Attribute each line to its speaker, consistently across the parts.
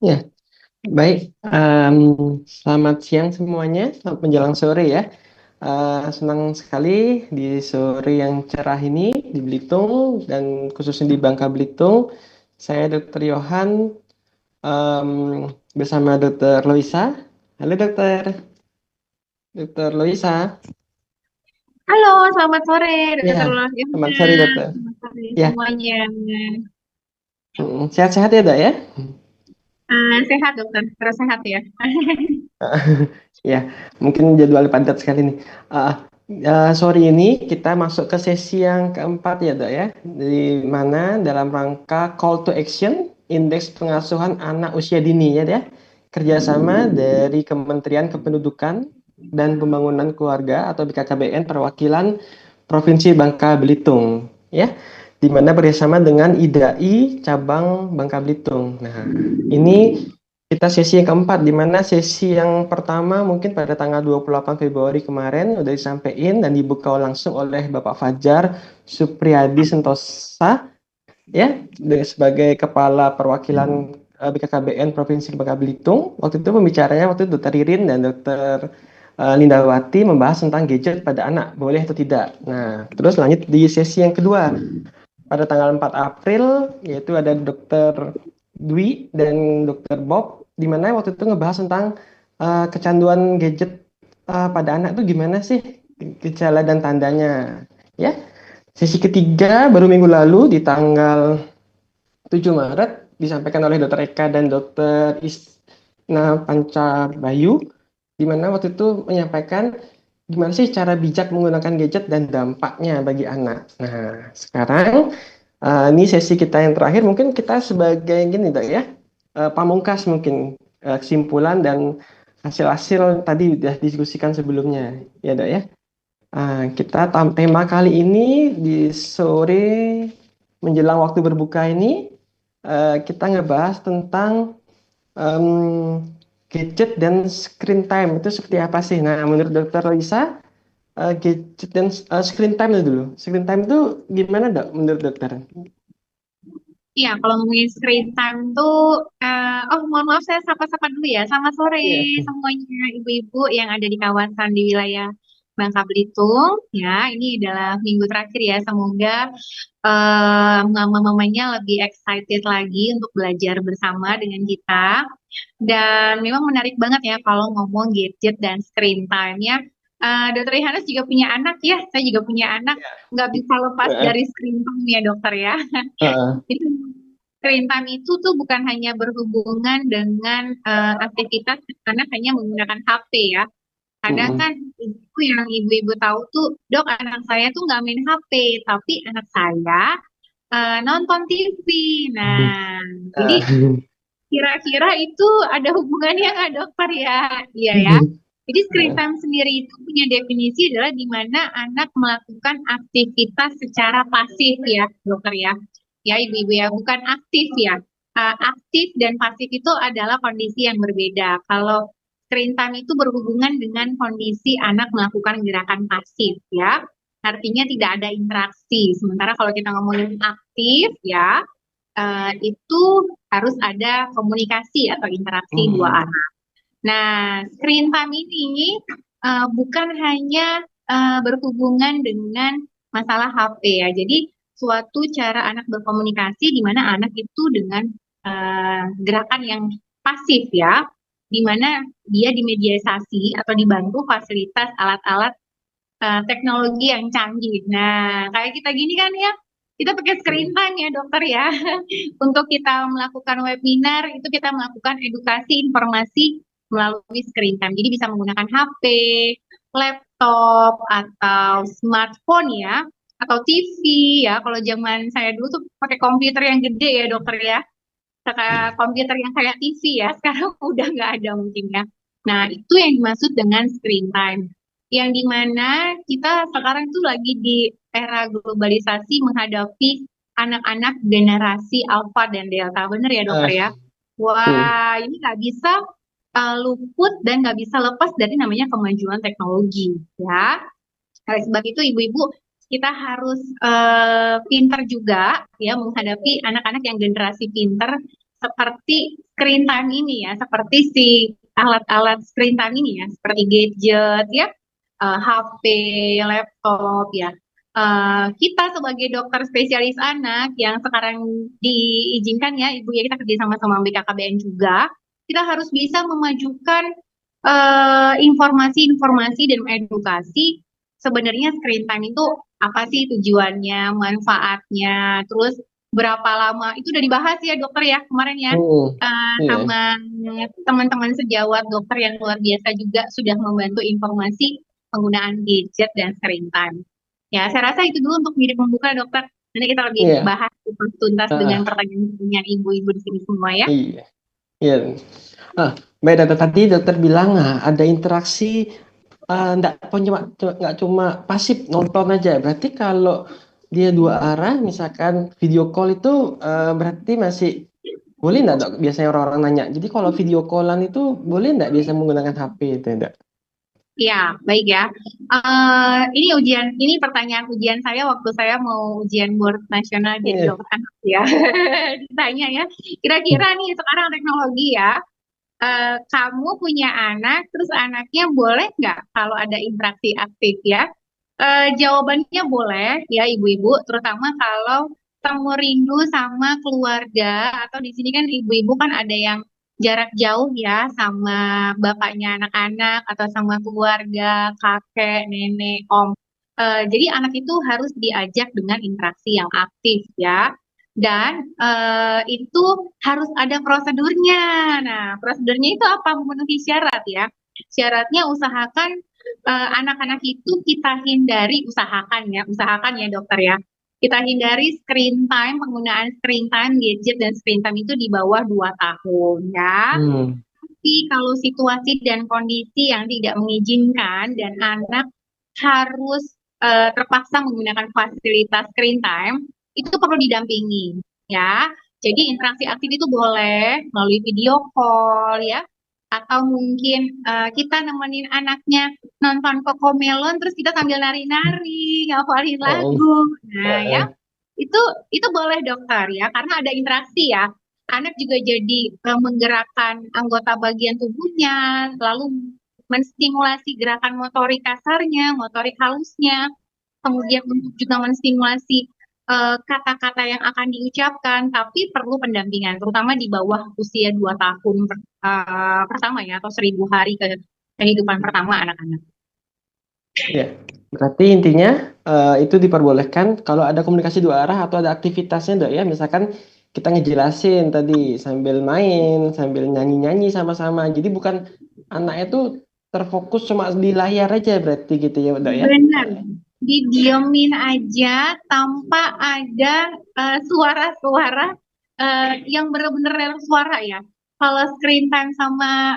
Speaker 1: Ya, baik. Selamat siang semuanya, selamat menjelang sore ya. Senang sekali di sore yang cerah ini di Belitung dan khususnya di Bangka Belitung. Saya Dr. Yohan em, bersama Dr. Loisa. Halo Dokter, Dr. Loisa.
Speaker 2: Halo, selamat sore,
Speaker 1: Ya,
Speaker 2: Dokter
Speaker 1: selamat sore
Speaker 2: Yohana.
Speaker 1: Dokter.
Speaker 2: Selamat sore
Speaker 1: Ya,
Speaker 2: semuanya.
Speaker 1: sehat-sehat ya Dok ya?
Speaker 2: Sehat, dokter. Terus sehat ya.
Speaker 1: Ya, mungkin jadwal padat sekali nih. Uh, Sore ini kita masuk ke sesi yang keempat ya, Dok ya. Di mana dalam rangka call to action, indeks pengasuhan anak usia dini ya, Dok ya. Kerjasama dari Kementerian Kependudukan dan Pembangunan Keluarga atau BKKBN perwakilan Provinsi Bangka Belitung ya. Di mana bersama dengan IDAI cabang Bangka Belitung. Nah, ini kita sesi yang keempat, di mana sesi yang pertama mungkin pada tanggal 28 Februari kemarin udah disampaikan dan dibuka langsung oleh Bapak Fajar Supriyadi Sentosa ya sebagai Kepala Perwakilan BKKBN Provinsi Bangka Belitung. Waktu itu pembicaranya waktu itu Dr. Ririn dan Dr. Lindawati membahas tentang gadget pada anak, boleh atau tidak. Nah, terus lanjut di sesi yang kedua pada tanggal 4 April, yaitu ada Dr. Dwi dan Dr. Bob, di mana waktu itu ngebahas tentang kecanduan gadget pada anak itu gimana sih gejala dan tandanya. Ya, sesi ketiga baru minggu lalu di tanggal 7 Maret disampaikan oleh Dr. Eka dan Dr. Isna Pancabayu, di mana waktu itu menyampaikan gimana sih cara bijak menggunakan gadget dan dampaknya bagi anak. Nah, sekarang ini sesi kita yang terakhir, mungkin kita sebagai gini dok ya, pamungkas mungkin kesimpulan dan hasil-hasil tadi sudah diskusikan sebelumnya, ya dok ya. Kita tema kali ini di sore menjelang waktu berbuka ini kita ngebahas tentang em, gadget dan screen time itu seperti apa sih? Nah, menurut Dokter Lisa, gadget dan screen time itu dulu. Screen time itu gimana dok menurut dokter?
Speaker 2: Iya, kalau ngomongin screen time tuh, oh mohon maaf saya sapa-sapa dulu ya. Selamat sore
Speaker 1: Iya.
Speaker 2: semuanya ibu-ibu yang ada di kawasan di wilayah Bangka Belitung. Ya, ini adalah minggu terakhir ya. Semoga mama-mamanya lebih excited lagi untuk belajar bersama dengan kita. Dan memang menarik banget ya kalau ngomong gadget dan screen time-nya. Dokter Yohanes juga punya anak ya, saya juga punya anak. Nggak bisa lepas
Speaker 1: Heeh,
Speaker 2: dari screen time ya dokter ya.
Speaker 1: heeh,
Speaker 2: Jadi screen time itu tuh bukan hanya berhubungan dengan aktivitas anak hanya menggunakan HP ya. Kadang
Speaker 1: mm-mm.
Speaker 2: kan ibu-ibu tahu tuh, dok anak saya tuh nggak main HP, tapi anak saya nonton TV. Nah, jadi kira-kira itu ada hubungannya nggak dokter ya? Iya ya. Jadi screen
Speaker 1: Heeh,
Speaker 2: time sendiri itu punya definisi adalah di mana anak melakukan aktivitas secara pasif ya dokter ya. Ya ibu-ibu ya, bukan aktif ya. Aktif dan pasif itu adalah kondisi yang berbeda. Kalau screen time itu berhubungan dengan kondisi anak melakukan gerakan pasif ya. Artinya tidak ada interaksi. Sementara kalau kita ngomongin aktif ya, itu harus ada komunikasi atau interaksi dua
Speaker 1: mm-mm.
Speaker 2: arah. Nah, screen time ini bukan hanya berhubungan dengan masalah HP ya. Jadi suatu cara anak berkomunikasi di mana anak itu dengan gerakan yang pasif ya, di mana dia dimediasi atau dibantu fasilitas alat-alat teknologi yang canggih. Nah, kayak kita gini kan ya, kita pakai screen time ya dokter ya. Untuk kita melakukan webinar, itu kita melakukan edukasi informasi melalui screen time. Jadi bisa menggunakan HP, laptop, atau smartphone ya, atau TV ya. Kalau zaman saya dulu tuh pakai komputer yang gede ya dokter ya. Komputer yang kayak TV ya, sekarang udah nggak ada mungkin ya. Nah, itu yang dimaksud dengan screen time. Yang dimana kita sekarang tuh lagi di era globalisasi menghadapi anak-anak generasi Alpha dan Delta. Bener ya dokter ya?
Speaker 1: Mm.
Speaker 2: Wah, ini nggak bisa luput dan nggak bisa lepas dari namanya kemajuan teknologi ya. Oleh sebab itu, ibu-ibu, kita harus pinter juga ya menghadapi anak-anak yang generasi pinter seperti screen time ini ya, seperti si alat-alat screen time ini ya, seperti gadget ya, HP, laptop ya. Kita sebagai dokter spesialis anak yang sekarang diizinkan ya, Ibu ya kita kerja sama BKKBN juga, kita harus bisa memajukan informasi-informasi dan edukasi sebenarnya screen time itu apa sih tujuannya, manfaatnya, terus berapa lama itu udah dibahas ya dokter ya kemarin ya
Speaker 1: Hmm, iya,
Speaker 2: sama teman-teman sejawat dokter yang luar biasa juga sudah membantu informasi penggunaan gadget dan screen time. Ya, saya rasa itu dulu untuk mirip membuka dokter. Nanti kita lebih
Speaker 1: iya,
Speaker 2: bahas tuntas dengan
Speaker 1: ah,
Speaker 2: pertanyaan-pertanyaan ibu-ibu di sini semua ya.
Speaker 1: iya, iya. Baik dokter, tadi dokter bilang ada interaksi, nggak cuma pasif nonton aja. Berarti kalau dia dua arah, misalkan video call itu berarti masih boleh nggak dok? Biasanya orang-orang nanya. Jadi kalau video callan itu boleh nggak biasa menggunakan HP itu dok?
Speaker 2: Ya, baik ya. Ini pertanyaan ujian saya waktu saya mau ujian board nasional jadi
Speaker 1: Iya.
Speaker 2: dokter anak ya. Ditanya ya, kira-kira nih sekarang teknologi ya, kamu punya anak, terus anaknya boleh nggak kalau ada interaksi aktif ya? Jawabannya boleh ya ibu-ibu, terutama kalau temu rindu sama keluarga atau di sini kan ibu-ibu kan ada yang jarak jauh ya sama bapaknya anak-anak atau sama keluarga, kakek, nenek, om. Jadi anak itu harus diajak dengan interaksi yang aktif ya. Dan itu harus ada prosedurnya. Nah, prosedurnya itu apa? Memenuhi syarat ya. Syaratnya usahakan anak-anak itu kita hindari, usahakan ya dokter ya. Kita hindari screen time, penggunaan screen time, gadget dan screen time itu di bawah 2 tahun ya.
Speaker 1: Hmm.
Speaker 2: Tapi kalau situasi dan kondisi yang tidak mengizinkan dan anak harus terpaksa menggunakan fasilitas screen time, itu perlu didampingi ya. Jadi interaksi aktif itu boleh melalui video call ya, atau mungkin kita nemenin anaknya nonton Cocomelon terus kita sambil nari-nari, ngapalin
Speaker 1: Oh,
Speaker 2: lagu. Nah, ya,
Speaker 1: eh,
Speaker 2: itu itu boleh dokter ya, karena ada interaksi ya. Anak juga jadi menggerakkan anggota bagian tubuhnya, lalu menstimulasi gerakan motorik kasarnya, motorik halusnya, kemudian untuk juga menstimulasi kata-kata yang akan diucapkan, tapi perlu pendampingan, terutama di bawah usia 2 tahun pertama ya, atau 1.000 hari kehidupan pertama anak-anak.
Speaker 1: ya. Berarti intinya itu diperbolehkan kalau ada komunikasi dua arah atau ada aktivitasnya dok ya. Misalkan kita ngejelasin tadi sambil main, sambil nyanyi-nyanyi sama-sama. Jadi bukan anaknya tuh terfokus cuma di layar aja berarti gitu ya dok ya.
Speaker 2: Benar, didiemin aja tanpa ada suara-suara yang benar-benar real suara ya. Kalau screen time sama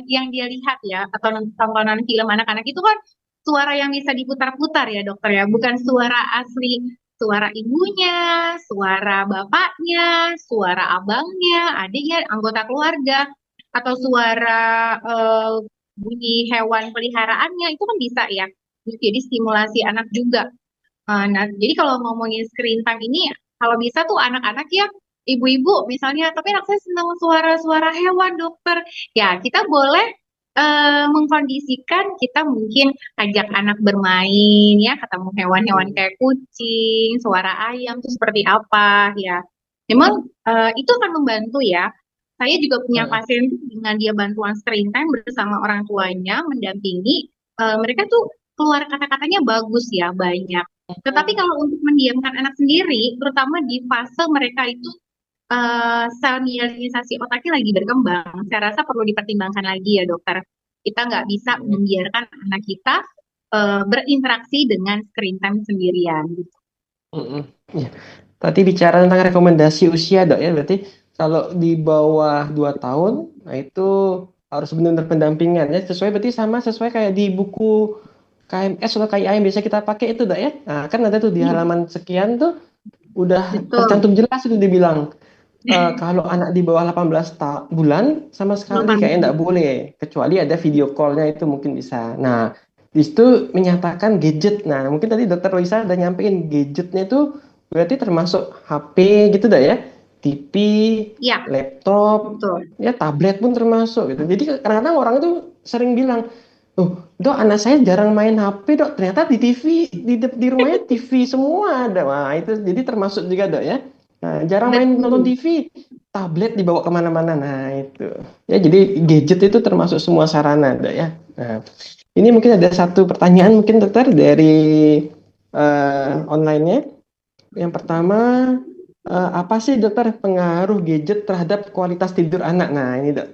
Speaker 2: yang dia lihat ya, atau tontonan film anak-anak itu kan suara yang bisa diputar-putar ya dokter ya, bukan suara asli, suara ibunya, suara bapaknya, suara abangnya, adiknya, anggota keluarga, atau suara eh, bunyi hewan peliharaannya itu kan bisa ya. Jadi stimulasi anak juga. Nah, jadi kalau ngomongin screen time ini, kalau bisa tuh anak-anak ya, ibu-ibu misalnya, tapi anak saya senang suara-suara hewan, dokter. Ya, kita boleh mengkondisikan, kita mungkin ajak anak bermain, ya, ketemu hewan-hewan
Speaker 1: Hmm.
Speaker 2: kayak kucing, suara ayam, itu seperti apa, ya. Memang itu akan membantu ya. Saya juga punya
Speaker 1: Ah,
Speaker 2: pasien dengan dia bantuan screen time bersama orang tuanya, mendampingi, mereka tuh keluar kata-katanya bagus ya, banyak. Tetapi kalau untuk mendiamkan anak sendiri, terutama di fase mereka itu sel mielinisasi otaknya lagi berkembang, saya rasa perlu dipertimbangkan lagi ya dokter. Kita nggak bisa membiarkan anak kita berinteraksi dengan screen time sendirian.
Speaker 1: mm-mm. Ya. Tadi bicara tentang rekomendasi usia dok ya, berarti kalau di bawah 2 tahun, nah itu harus benar-benar pendampingan ya, sesuai berarti sama sesuai kayak di buku KMS atau KIA yang biasa kita pakai itu dok ya. Nah, kan ada tuh di
Speaker 2: Iya,
Speaker 1: halaman sekian tuh udah
Speaker 2: betul.
Speaker 1: tercantum jelas itu dibilang kalau anak di bawah 18 bulan sama sekali
Speaker 2: 18
Speaker 1: kayak enggak boleh kecuali ada video call-nya itu mungkin bisa. Nah, di situ menyatakan gadget. Nah, mungkin tadi Dokter Roisa udah nyampein gadgetnya itu berarti termasuk HP gitu dah ya. TV,
Speaker 2: Iya,
Speaker 1: laptop,
Speaker 2: betul.
Speaker 1: ya tablet pun termasuk gitu. Jadi kadang-kadang orang itu sering bilang, oh, dok anak saya jarang main HP dok. Ternyata di TV di rumahnya TV semua ada. Wah itu jadi termasuk juga dok ya. Nah, jarang main nonton
Speaker 2: Betul.
Speaker 1: TV, tablet dibawa kemana-mana. Nah itu ya jadi gadget itu termasuk semua sarana dok ya. Nah ini mungkin ada satu pertanyaan mungkin dokter dari online-nya. Yang pertama, apa sih dokter pengaruh gadget terhadap kualitas tidur anak? Nah, ini dok,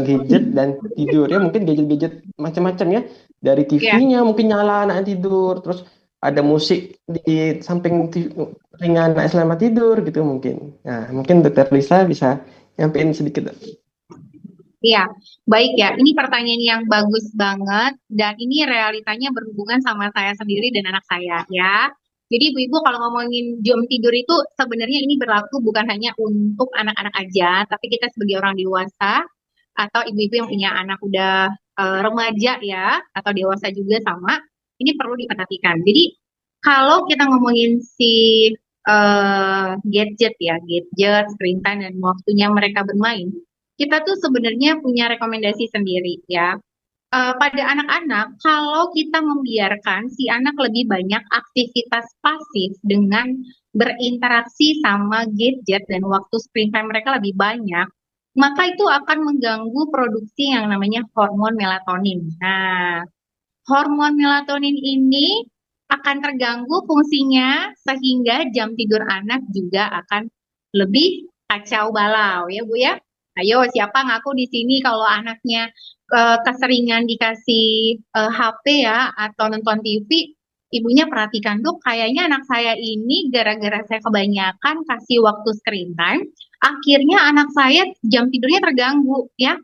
Speaker 1: gadget dan tidur ya mungkin gadget-gadget macam-macam ya. Dari
Speaker 2: Ya,
Speaker 1: TV-nya mungkin nyala anak tidur, terus ada musik di samping ringan anak selama tidur gitu mungkin. Nah, mungkin dokter Lisa bisa nyampein sedikit dok.
Speaker 2: iya. Baik ya. Ini pertanyaan yang bagus banget dan ini realitanya berhubungan sama saya sendiri dan anak saya ya. Jadi ibu-ibu kalau ngomongin jam tidur itu sebenarnya ini berlaku bukan hanya untuk anak-anak aja, tapi kita sebagai orang dewasa atau ibu-ibu yang punya anak udah remaja ya atau dewasa juga sama, ini perlu diperhatikan. Jadi kalau kita ngomongin si gadget ya, gadget, screen time dan waktunya mereka bermain, kita tuh sebenarnya punya rekomendasi sendiri ya. Pada anak-anak, kalau kita membiarkan si anak lebih banyak aktivitas pasif dengan berinteraksi sama gadget dan waktu screen time mereka lebih banyak, maka itu akan mengganggu produksi yang namanya hormon melatonin. Nah, hormon melatonin ini akan terganggu fungsinya sehingga jam tidur anak juga akan lebih kacau balau ya Bu ya. Ayo siapa ngaku di sini kalau anaknya keseringan dikasih HP ya atau nonton TV, ibunya perhatikan dok, kayaknya anak saya ini gara-gara saya kebanyakan kasih waktu screen time, akhirnya anak saya jam tidurnya terganggu ya.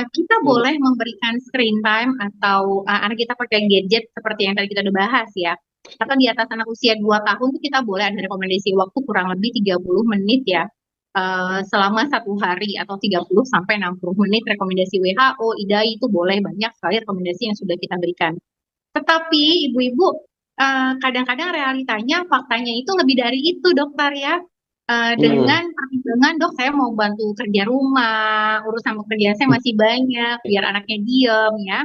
Speaker 2: Kita
Speaker 1: Hmm.
Speaker 2: boleh memberikan screen time atau anak kita pakai gadget seperti yang tadi kita udah bahas ya. Atau di atas anak usia 2 tahun itu kita boleh ada rekomendasi waktu kurang lebih 30 menit ya. Selama 1 hari atau 30 sampai 60 menit rekomendasi WHO, IDAI itu boleh banyak sekali rekomendasi yang sudah kita berikan. Tetapi ibu-ibu kadang-kadang realitanya faktanya itu lebih dari itu dokter ya.
Speaker 1: Hmm.
Speaker 2: Dengan pertimbangan dok saya mau bantu kerja rumah, urusan pekerjaan saya masih banyak, biar anaknya diem ya.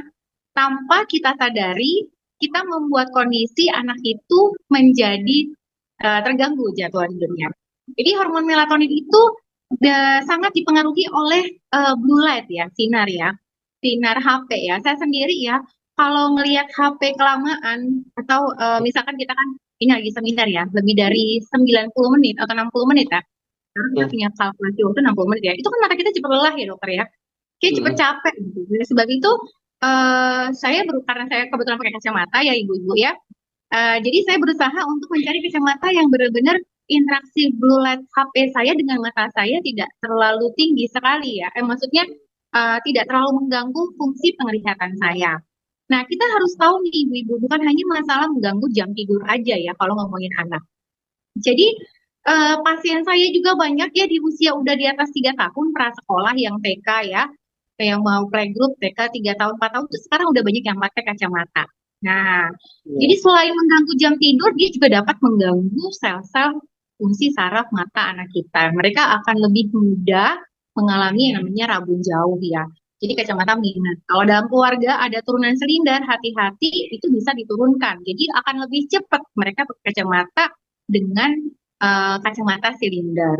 Speaker 2: Tanpa kita sadari, kita membuat kondisi anak itu menjadi terganggu jadwal tidurnya. Jadi hormon melatonin itu sangat dipengaruhi oleh blue light ya, sinar HP ya. Saya sendiri ya, kalau ngelihat HP kelamaan atau misalkan kita kan ini lagi seminar ya, lebih dari 90 menit atau 60 menit ya. Karena kita
Speaker 1: Hmm.
Speaker 2: punya kalkulasi waktu 60 menit ya. Itu kan mata kita cepat lelah ya dokter ya. Kayak cepet
Speaker 1: Hmm.
Speaker 2: capek gitu. Oleh sebab itu karena saya kebetulan pakai kacamata ya ibu-ibu ya. Jadi saya berusaha untuk mencari kacamata yang benar-benar interaksi blue light HP saya dengan mata saya tidak terlalu tinggi sekali ya. Maksudnya tidak terlalu mengganggu fungsi penglihatan saya. Nah, kita harus tahu nih ibu-ibu, bukan hanya masalah mengganggu jam tidur aja ya kalau ngomongin anak. Jadi pasien saya juga banyak ya di usia udah di atas 3 tahun prasekolah yang TK ya, yang mau playgroup TK 3 tahun 4 tahun itu sekarang udah banyak yang pakai kacamata. Nah, jadi
Speaker 1: Hmm.
Speaker 2: selain mengganggu jam tidur, dia juga dapat mengganggu sel-sel fungsi saraf mata anak kita. Mereka akan lebih mudah mengalami yang namanya rabun jauh ya. Jadi kacamata minus. Kalau dalam keluarga ada turunan selindar, hati-hati itu bisa diturunkan. Jadi akan lebih cepat mereka pakai kacamata dengan kacamata silinder.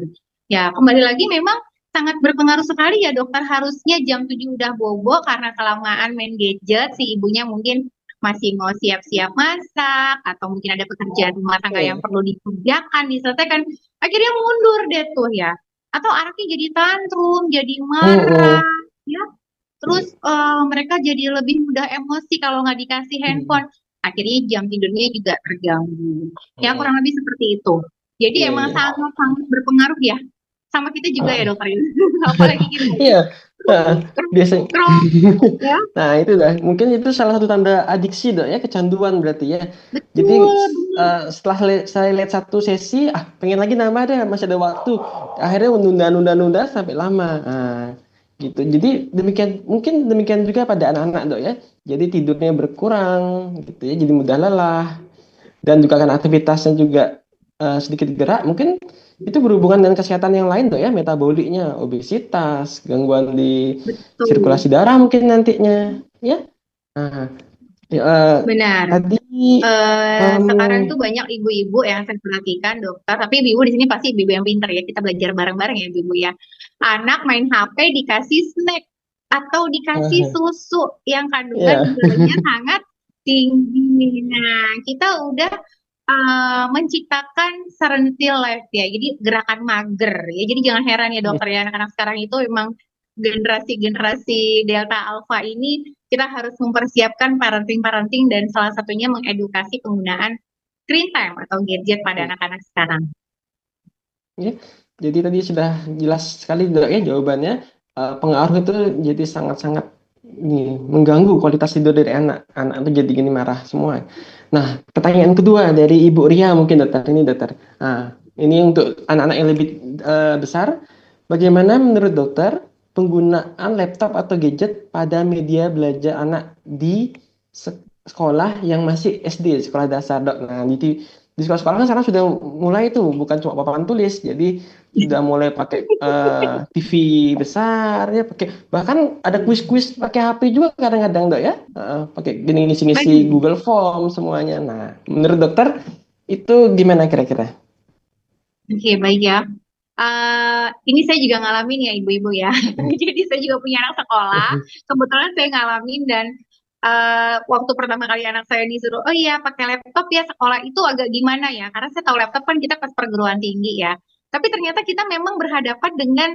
Speaker 2: Ya, kembali lagi memang sangat berpengaruh sekali ya dokter. Harusnya jam 7 udah bobo karena kelamaan main gadget, si ibunya mungkin masih mau siap-siap masak atau mungkin ada pekerjaan rumah tangga yang
Speaker 1: Betul.
Speaker 2: perlu dikerjakan, diselesaikan. Akhirnya mundur deh tuh ya. Atau anaknya jadi tantrum, jadi marah,
Speaker 1: Hmm.
Speaker 2: ya. Terus mereka jadi lebih mudah emosi kalau nggak dikasih
Speaker 1: Hmm.
Speaker 2: handphone. Akhirnya jam tidurnya juga terganggu. Ya
Speaker 1: Hmm.
Speaker 2: kurang lebih seperti itu. Jadi
Speaker 1: Iya,
Speaker 2: emang
Speaker 1: iya.
Speaker 2: sangat-sangat berpengaruh ya. Sama kita juga ya
Speaker 1: Heeh.
Speaker 2: dokter ya. Apalagi kita ya.
Speaker 1: Iya, heeh. Biasanya.
Speaker 2: Scroll ya.
Speaker 1: Nah, itu dah. Mungkin itu salah satu tanda adiksi, Dok, ya, kecanduan berarti ya. Jadi
Speaker 2: Betul, benar.
Speaker 1: setelah saya lihat satu sesi, pengen lagi nambah deh, masih ada waktu. Akhirnya menunda-nunda-nunda sampai lama. Nah, gitu. Jadi mungkin demikian juga pada anak-anak, Dok, ya. Jadi tidurnya berkurang gitu ya, jadi mudah lelah dan juga kan aktivitasnya juga sedikit gerak, mungkin itu berhubungan dengan kesehatan yang lain tuh ya, metaboliknya, obesitas, gangguan di
Speaker 2: Betul,
Speaker 1: sirkulasi darah mungkin nantinya, ya. Nah,
Speaker 2: benar.
Speaker 1: tadi
Speaker 2: Sekarang
Speaker 1: kamu
Speaker 2: tuh banyak ibu-ibu yang saya perhatikan dokter, tapi ibu-ibu di sini pasti ibu yang pinter ya. Kita belajar bareng-bareng ya ibu-ibu ya. Anak main HP dikasih snack atau dikasih
Speaker 1: eh,
Speaker 2: susu yang kandungan
Speaker 1: ya,
Speaker 2: gulanya sangat tinggi. Nah, kita udah menciptakan serentil life ya. Jadi gerakan mager ya. Jadi jangan heran ya dokter ya, anak-anak sekarang itu memang generasi-generasi Delta Alpha ini kita harus mempersiapkan parenting-parenting dan salah satunya mengedukasi penggunaan screen time atau gadget pada anak-anak sekarang.
Speaker 1: ya. Jadi tadi sudah jelas sekali Dok, ya jawabannya. Pengaruh itu jadi sangat-sangat ini mengganggu kualitas tidur dari anak. Anak itu jadi gini marah semua. Nah, pertanyaan kedua dari Ibu Ria mungkin dokter ini dokter. Nah, ini untuk anak-anak yang lebih besar. Bagaimana menurut dokter penggunaan laptop atau gadget pada media belajar anak di sekolah yang masih SD, sekolah dasar dok. Nah, di sekolah-sekolah kan sekarang sudah mulai tuh bukan cuma papan tulis, jadi sudah mulai pakai TV besar ya, pakai bahkan ada kuis-kuis pakai HP juga kadang-kadang dok ya. Pakai gini ngisi-ngisi
Speaker 2: Baik,
Speaker 1: Google Form semuanya. Nah, menurut dokter itu gimana kira-kira?
Speaker 2: oke, baik ya. Ini saya juga ngalamin ya ibu-ibu ya. Jadi saya juga punya anak sekolah. Kebetulan saya ngalamin dan waktu pertama kali anak saya disuruh, oh iya pakai laptop ya sekolah itu agak gimana ya? Karena saya tahu laptop kan kita pas perguruan tinggi ya. Tapi ternyata kita memang berhadapan dengan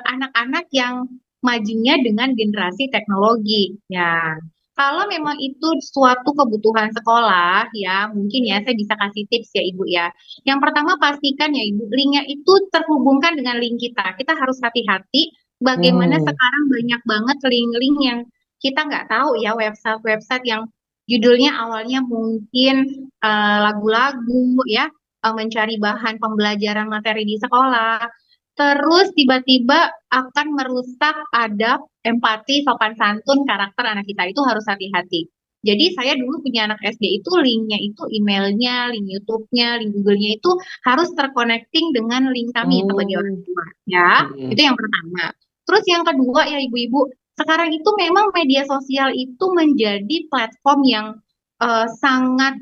Speaker 2: anak-anak yang majunya dengan generasi teknologi. Ya, kalau memang itu suatu kebutuhan sekolah ya, mungkin ya saya bisa kasih tips ya ibu ya. Yang pertama pastikan ya Ibu, linknya itu terhubungkan dengan link kita. Kita harus hati-hati bagaimana
Speaker 1: Hmm.
Speaker 2: sekarang banyak banget link-link yang kita nggak tahu ya, website-website yang judulnya awalnya mungkin lagu-lagu ya, mencari bahan pembelajaran materi di sekolah. Terus tiba-tiba akan merusak adab, empati, sopan santun karakter anak kita. Itu harus hati-hati. Jadi saya dulu punya anak SD itu linknya itu emailnya, link YouTube-nya, link Google-nya itu harus terconnecting dengan link kami sebagai orang
Speaker 1: Hmm.
Speaker 2: tua. Ya, itu
Speaker 1: Hmm.
Speaker 2: yang pertama. Terus yang kedua ya ibu-ibu, sekarang itu memang media sosial itu menjadi platform yang sangat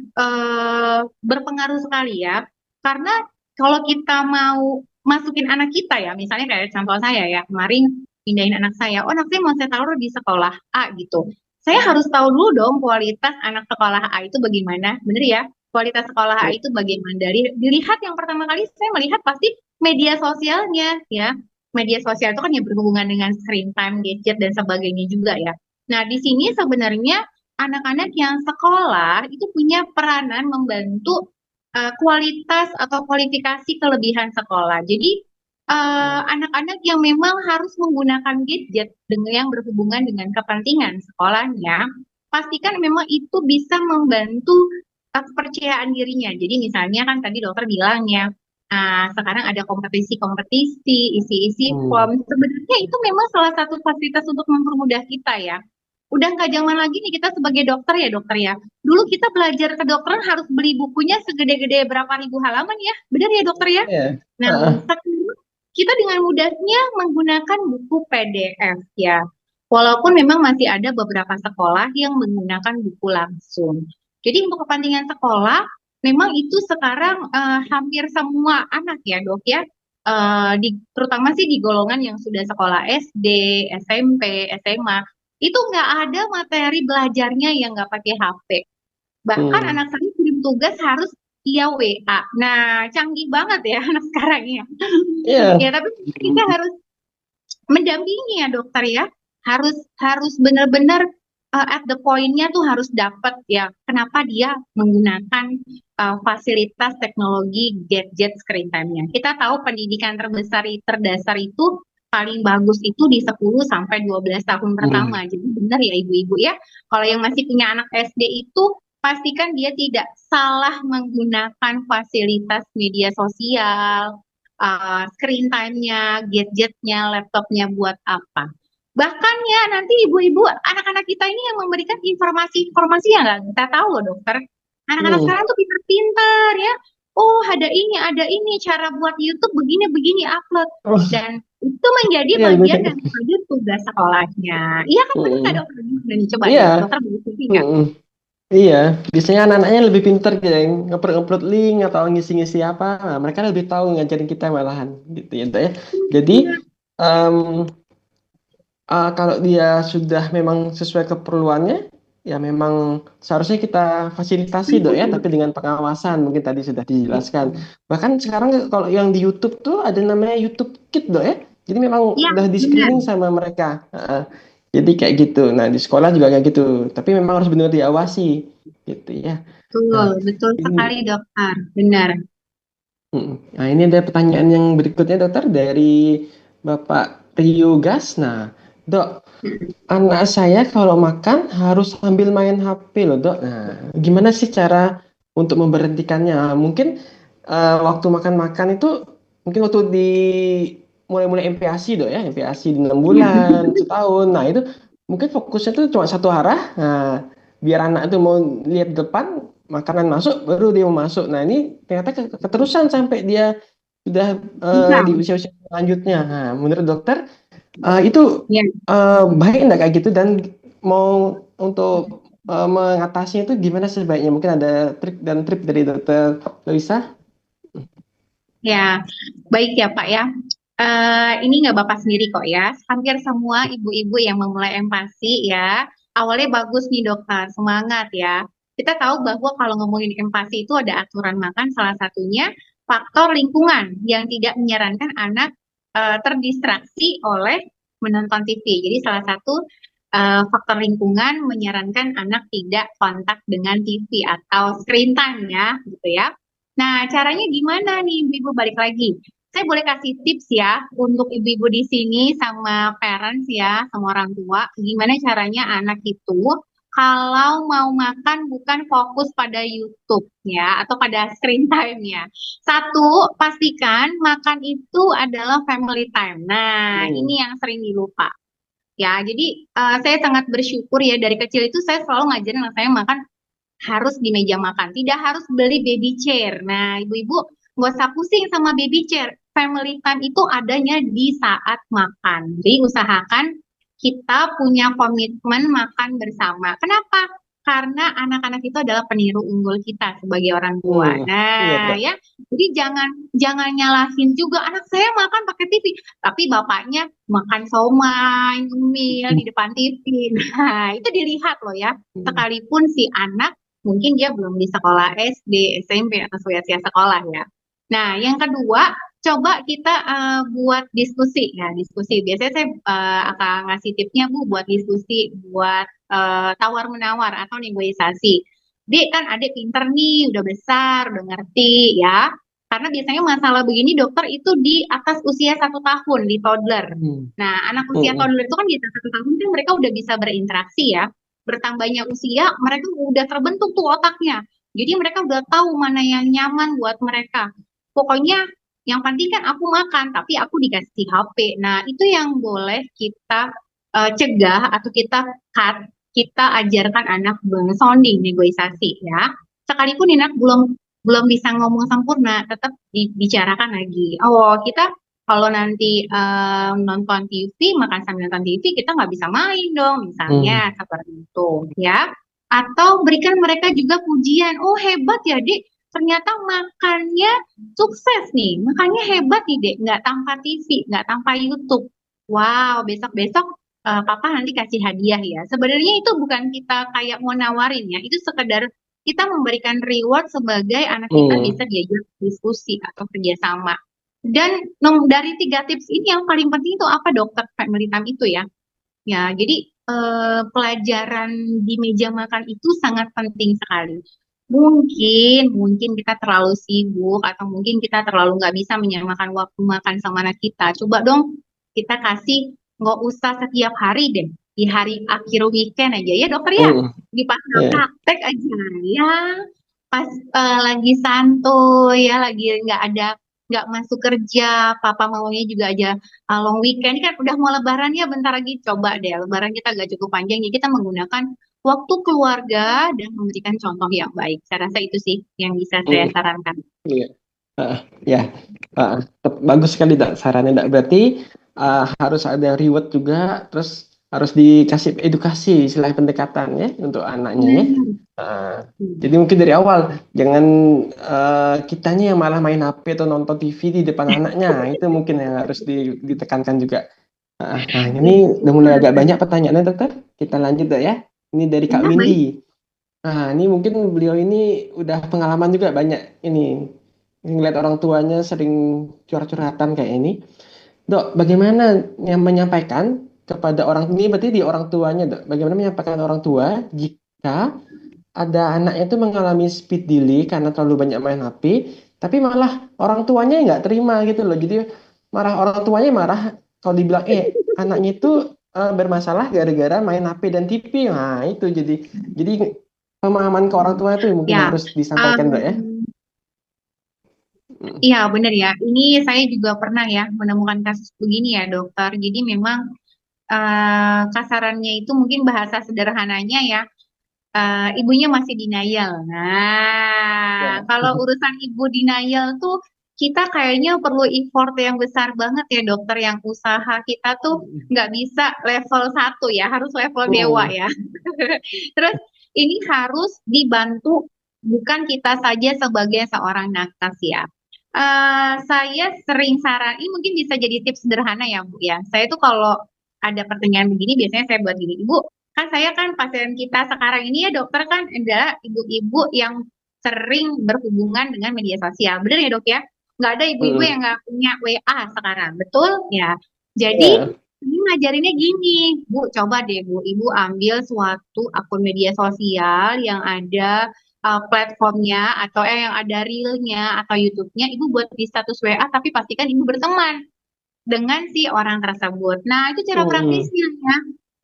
Speaker 2: berpengaruh sekali ya. Karena kalau kita mau masukin anak kita ya, misalnya kayak contoh saya ya, kemarin pindahin anak saya, oh anak saya mau saya taruh di sekolah A gitu. Saya harus tahu dulu dong kualitas anak sekolah A itu bagaimana, bener ya? Kualitas sekolah A
Speaker 1: Ya.
Speaker 2: itu bagaimana? Dari dilihat yang pertama kali saya melihat pasti media sosialnya ya. Media sosial itu kan yang berhubungan dengan screen time, gadget dan sebagainya juga ya. Nah, di sini sebenarnya anak-anak yang sekolah itu punya peranan membantu kualitas atau kualifikasi kelebihan sekolah. Jadi anak-anak yang memang harus menggunakan gadget dengan yang berhubungan dengan kepentingan sekolahnya, pastikan memang itu bisa membantu kepercayaan dirinya. Jadi misalnya kan tadi dokter bilang ya, sekarang ada kompetisi-kompetisi, isi-isi
Speaker 1: Hmm.
Speaker 2: form. Sebenarnya itu memang salah satu fasilitas untuk mempermudah kita ya. Udah nggak zaman lagi nih kita sebagai dokter ya dokter ya. Dulu kita belajar kedokteran harus beli bukunya segede-gede berapa ribu halaman ya. Benar ya dokter ya?
Speaker 1: Ya.
Speaker 2: Nah, sekarang kita dengan mudahnya menggunakan buku PDF ya. Walaupun memang masih ada beberapa sekolah yang menggunakan buku langsung. Jadi untuk kepentingan sekolah, memang itu sekarang hampir semua anak ya dok ya, terutama sih di golongan yang sudah sekolah SD, SMP, SMA, itu nggak ada materi belajarnya yang nggak pakai HP. Bahkan
Speaker 1: Hmm.
Speaker 2: anak saya kirim tugas harus via WA. Nah, canggih banget ya anak sekarang ya. Ya,
Speaker 1: Iya.
Speaker 2: tapi kita harus mendampingi ya dokter ya. Harus harus benar-benar at the point-nya tuh harus dapat ya. Kenapa dia menggunakan fasilitas teknologi gadget screen time-nya. Kita tahu pendidikan terdasar itu paling bagus itu di 10 sampai 12 tahun
Speaker 1: Hmm.
Speaker 2: pertama. Jadi benar ya ibu-ibu ya. Kalau yang masih punya anak SD itu pastikan dia tidak salah menggunakan fasilitas media sosial, screen time-nya, gadgetnya, laptopnya buat apa. Bahkan ya nanti ibu-ibu, anak-anak kita ini yang memberikan informasi-informasi yang nggak kita tahu loh dokter. Anak-anak
Speaker 1: Hmm.
Speaker 2: sekarang tuh pintar-pintar ya. oh ada ini cara buat YouTube begini-begini upload.
Speaker 1: Oh,
Speaker 2: Dan itu menjadi
Speaker 1: iya,
Speaker 2: bagian daripada tugas sekolahnya. Iya kan benar nggak
Speaker 1: mm,
Speaker 2: dokter? Gimana coba
Speaker 1: iya,
Speaker 2: deh, dokter begitu nggak?
Speaker 1: mm, iya. Biasanya anak-anaknya lebih pinter gitu, yang ngupload link atau ngisi-ngisi apa. Nah, mereka lebih tahu ngajarin kita malahan, gitu ya, Dok ya. Jadi em, kalau dia sudah memang sesuai keperluannya, ya memang seharusnya kita fasilitasi, Dok ya, tapi dengan pengawasan mungkin tadi sudah dijelaskan. Bahkan sekarang kalau yang di YouTube tuh ada namanya YouTube Kid, Dok ya. Jadi memang
Speaker 2: Iya,
Speaker 1: udah di
Speaker 2: benar.
Speaker 1: screening sama mereka. Jadi kayak gitu. Nah, di sekolah juga kayak gitu. Tapi memang harus benar diawasi, gitu ya.
Speaker 2: Betul,
Speaker 1: Nah,
Speaker 2: betul
Speaker 1: ini,
Speaker 2: sekali dokter. Benar.
Speaker 1: nah, ini ada pertanyaan yang berikutnya, Dokter, dari Bapak Rio Gasna. Dok, anak saya kalau makan harus sambil main HP loh, Dok. Nah, gimana sih cara untuk memberhentikannya? Mungkin waktu makan-makan itu, mungkin waktu di mulai-mulai MPASI, Dok ya, MPASI di 6 bulan, setahun. Nah, itu mungkin fokusnya tuh cuma satu arah. Nah, biar anak itu mau lihat depan, makanan masuk, baru dia mau masuk. Nah, ini ternyata keterusan sampai dia sudah
Speaker 2: Iya,
Speaker 1: di usia-usia selanjutnya. Nah, menurut dokter, itu
Speaker 2: ya.
Speaker 1: baik enggak kayak gitu, dan mau untuk mengatasinya itu gimana sebaiknya? Mungkin ada trik dan trik dari dokter Luisa?
Speaker 2: Ya, baik ya Pak ya. Ini nggak Bapak sendiri kok ya. Hampir semua ibu-ibu yang memulai empati ya. Awalnya bagus nih dokter, semangat ya. Kita tahu bahwa kalau ngomongin empati itu ada aturan makan, salah satunya faktor lingkungan yang tidak menyarankan anak terdistraksi oleh menonton TV. Jadi salah satu faktor lingkungan menyarankan anak tidak kontak dengan TV atau screen time ya, gitu ya. Nah, caranya gimana nih ibu-ibu balik lagi? Saya boleh kasih tips ya untuk ibu-ibu di sini sama parents ya, sama orang tua. Gimana caranya anak itu kalau mau makan bukan fokus pada YouTube ya atau pada screen time ya. Satu, pastikan makan itu adalah family time. Nah,
Speaker 1: Hmm.
Speaker 2: ini yang sering dilupa. Ya, jadi saya sangat bersyukur ya dari kecil itu saya selalu ngajarin anak saya makan harus di meja makan, tidak harus beli baby chair. Nah, ibu-ibu nggak usah pusing sama baby chair. Family time itu adanya di saat makan. Jadi usahakan kita punya komitmen makan bersama. Kenapa? Karena anak-anak itu adalah peniru unggul kita sebagai orang tua.
Speaker 1: Hmm. Iya,
Speaker 2: Nah,
Speaker 1: Kak.
Speaker 2: ya, jadi jangan jangan nyalahin juga anak saya makan pakai TV, tapi bapaknya makan somai, ngemil di depan TV. Nah, itu dilihat loh ya.
Speaker 1: Hmm.
Speaker 2: Sekalipun si anak mungkin dia belum di sekolah SD, SMP, atau usia sekolah ya. Nah, yang kedua, coba kita buat diskusi ya, diskusi. Biasanya saya akan ngasih tipsnya Bu buat diskusi, buat tawar-menawar atau negosiasi. Dek kan adik pinter nih, udah besar, udah ngerti ya. Karena biasanya masalah begini dokter itu di atas usia 1 tahun, di toddler.
Speaker 1: Hmm.
Speaker 2: Nah, anak usia
Speaker 1: Hmm.
Speaker 2: toddler itu kan di atas 1 tahun kan mereka udah bisa berinteraksi ya, bertambahnya usia, mereka udah terbentuk tuh otaknya. Jadi mereka udah tahu mana yang nyaman buat mereka. Pokoknya yang penting kan aku makan, tapi aku dikasih HP. Nah, itu yang boleh kita cegah atau kita cut, kita ajarkan anak sounding negosiasi ya. Sekalipun anak belum belum bisa ngomong sempurna, tetap dibicarakan lagi. Oh, kita kalau nanti nonton TV, makan sambil nonton TV, kita nggak bisa main dong,
Speaker 1: Hmm.
Speaker 2: misalnya seperti itu, ya. Atau berikan mereka juga pujian, oh hebat ya dek, ternyata makannya sukses nih, makannya hebat nih dek, nggak tanpa TV, nggak tanpa YouTube. Wow, besok-besok papa nanti kasih hadiah ya. Sebenarnya itu bukan kita kayak mau nawarin ya, itu sekedar kita memberikan reward sebagai anak kita
Speaker 1: Hmm.
Speaker 2: bisa diajak diskusi atau kerjasama. Dan dari 3 tips ini yang paling penting itu apa dokter family time itu ya? Ya, jadi pelajaran di meja makan itu sangat penting sekali. Mungkin kita terlalu sibuk atau mungkin kita terlalu nggak bisa menyamakan waktu makan sama anak kita. Coba dong kita kasih nggak usah setiap hari deh, di hari akhir weekend aja ya dokter ya,
Speaker 1: Hmm.
Speaker 2: di pas
Speaker 1: Iya.
Speaker 2: praktek aja ya, pas lagi santuy ya, lagi nggak masuk kerja, papa maunya juga aja long weekend kan udah mau lebaran ya bentar lagi coba deh lebaran kita agak cukup panjang ya kita menggunakan waktu keluarga dan memberikan contoh yang baik. Saya rasa itu sih yang bisa saya
Speaker 1: Hmm,
Speaker 2: sarankan.
Speaker 1: iya. Ya, bagus sekali Dak, sarannya Dak. Berarti harus ada reward juga, terus harus dikasih edukasi istilah pendekatan ya untuk anaknya ya.
Speaker 2: Hmm.
Speaker 1: Uh,
Speaker 2: Hmm.
Speaker 1: jadi mungkin dari awal jangan kitanya yang malah main HP atau nonton TV di depan anaknya, itu mungkin yang harus ditekankan juga. Nah, ini
Speaker 2: Iya,
Speaker 1: udah
Speaker 2: itu
Speaker 1: mulai agak
Speaker 2: benar.
Speaker 1: banyak pertanyaannya dokter. Kita lanjut Dok ya. Ini dari Kak
Speaker 2: Ya,
Speaker 1: Windy.
Speaker 2: baik.
Speaker 1: Nah, ini mungkin beliau ini udah pengalaman juga banyak ini. Ngeliat orang tuanya sering curhat-curhatan kayak ini. Dok, bagaimana yang menyampaikan kepada orang ini berarti di orang tuanya, Dok. Bagaimana menyampaikan orang tua jika ada anaknya itu mengalami speed delay karena terlalu banyak main HP, tapi malah orang tuanya nggak terima gitu loh. Jadi marah orang tuanya marah kalau dibilang anaknya itu bermasalah gara-gara main HP dan TV. Nah, itu jadi pemahaman ke orang tua itu mungkin
Speaker 2: Ya,
Speaker 1: harus disampaikan, Dok ya.
Speaker 2: em,
Speaker 1: Mm.
Speaker 2: iya benar ya. Ini saya juga pernah ya menemukan kasus begini ya dokter. Jadi memang kasarannya itu mungkin bahasa sederhananya ya, ibunya masih denial. Nah,
Speaker 1: Ya.
Speaker 2: kalau urusan ibu denial tuh kita kayaknya perlu effort yang besar banget ya dokter, yang usaha kita tuh nggak bisa level satu ya, harus level dewa
Speaker 1: Hmm.
Speaker 2: ya. Terus ini harus dibantu bukan kita saja sebagai seorang nakes ya. Saya sering saran, ini mungkin bisa jadi tips sederhana ya Bu ya. Saya tuh kalau ada pertanyaan begini biasanya saya buat gini, Ibu, kan saya kan pasien kita sekarang ini ya dokter kan adalah ibu-ibu yang sering berhubungan dengan media sosial. Bener ya dok ya? Nggak ada ibu-ibu yang
Speaker 1: Mm-mm.
Speaker 2: nggak punya WA sekarang, betul ya? Jadi
Speaker 1: Ya.
Speaker 2: ini ngajarinnya gini, Bu, coba deh Bu, Ibu ambil suatu akun media sosial yang ada platformnya atau yang ada reelnya atau YouTube-nya, Ibu buat di status WA, tapi pastikan Ibu berteman dengan si orang tersebut. Nah, itu cara
Speaker 1: Mm-mm.
Speaker 2: praktisnya ya.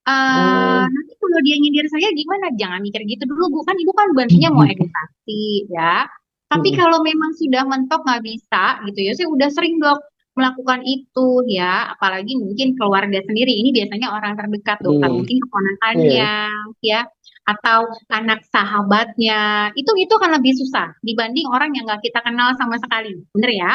Speaker 1: Mm.
Speaker 2: Nanti kalau dia nyindir saya gimana? Jangan mikir gitu dulu, Bu. Kan Ibu kan bantunya mau edukasi, ya. Tapi
Speaker 1: Mm-mm.
Speaker 2: kalau memang sudah mentok nggak bisa, gitu ya. Saya udah sering dok melakukan itu, ya. Apalagi mungkin keluarga sendiri. Ini biasanya orang terdekat, dokter.
Speaker 1: Mm.
Speaker 2: Mungkin keponakannya,
Speaker 1: Iya.
Speaker 2: ya. Atau anak sahabatnya. Itu kan lebih susah dibanding orang yang nggak kita kenal sama sekali. Bener ya?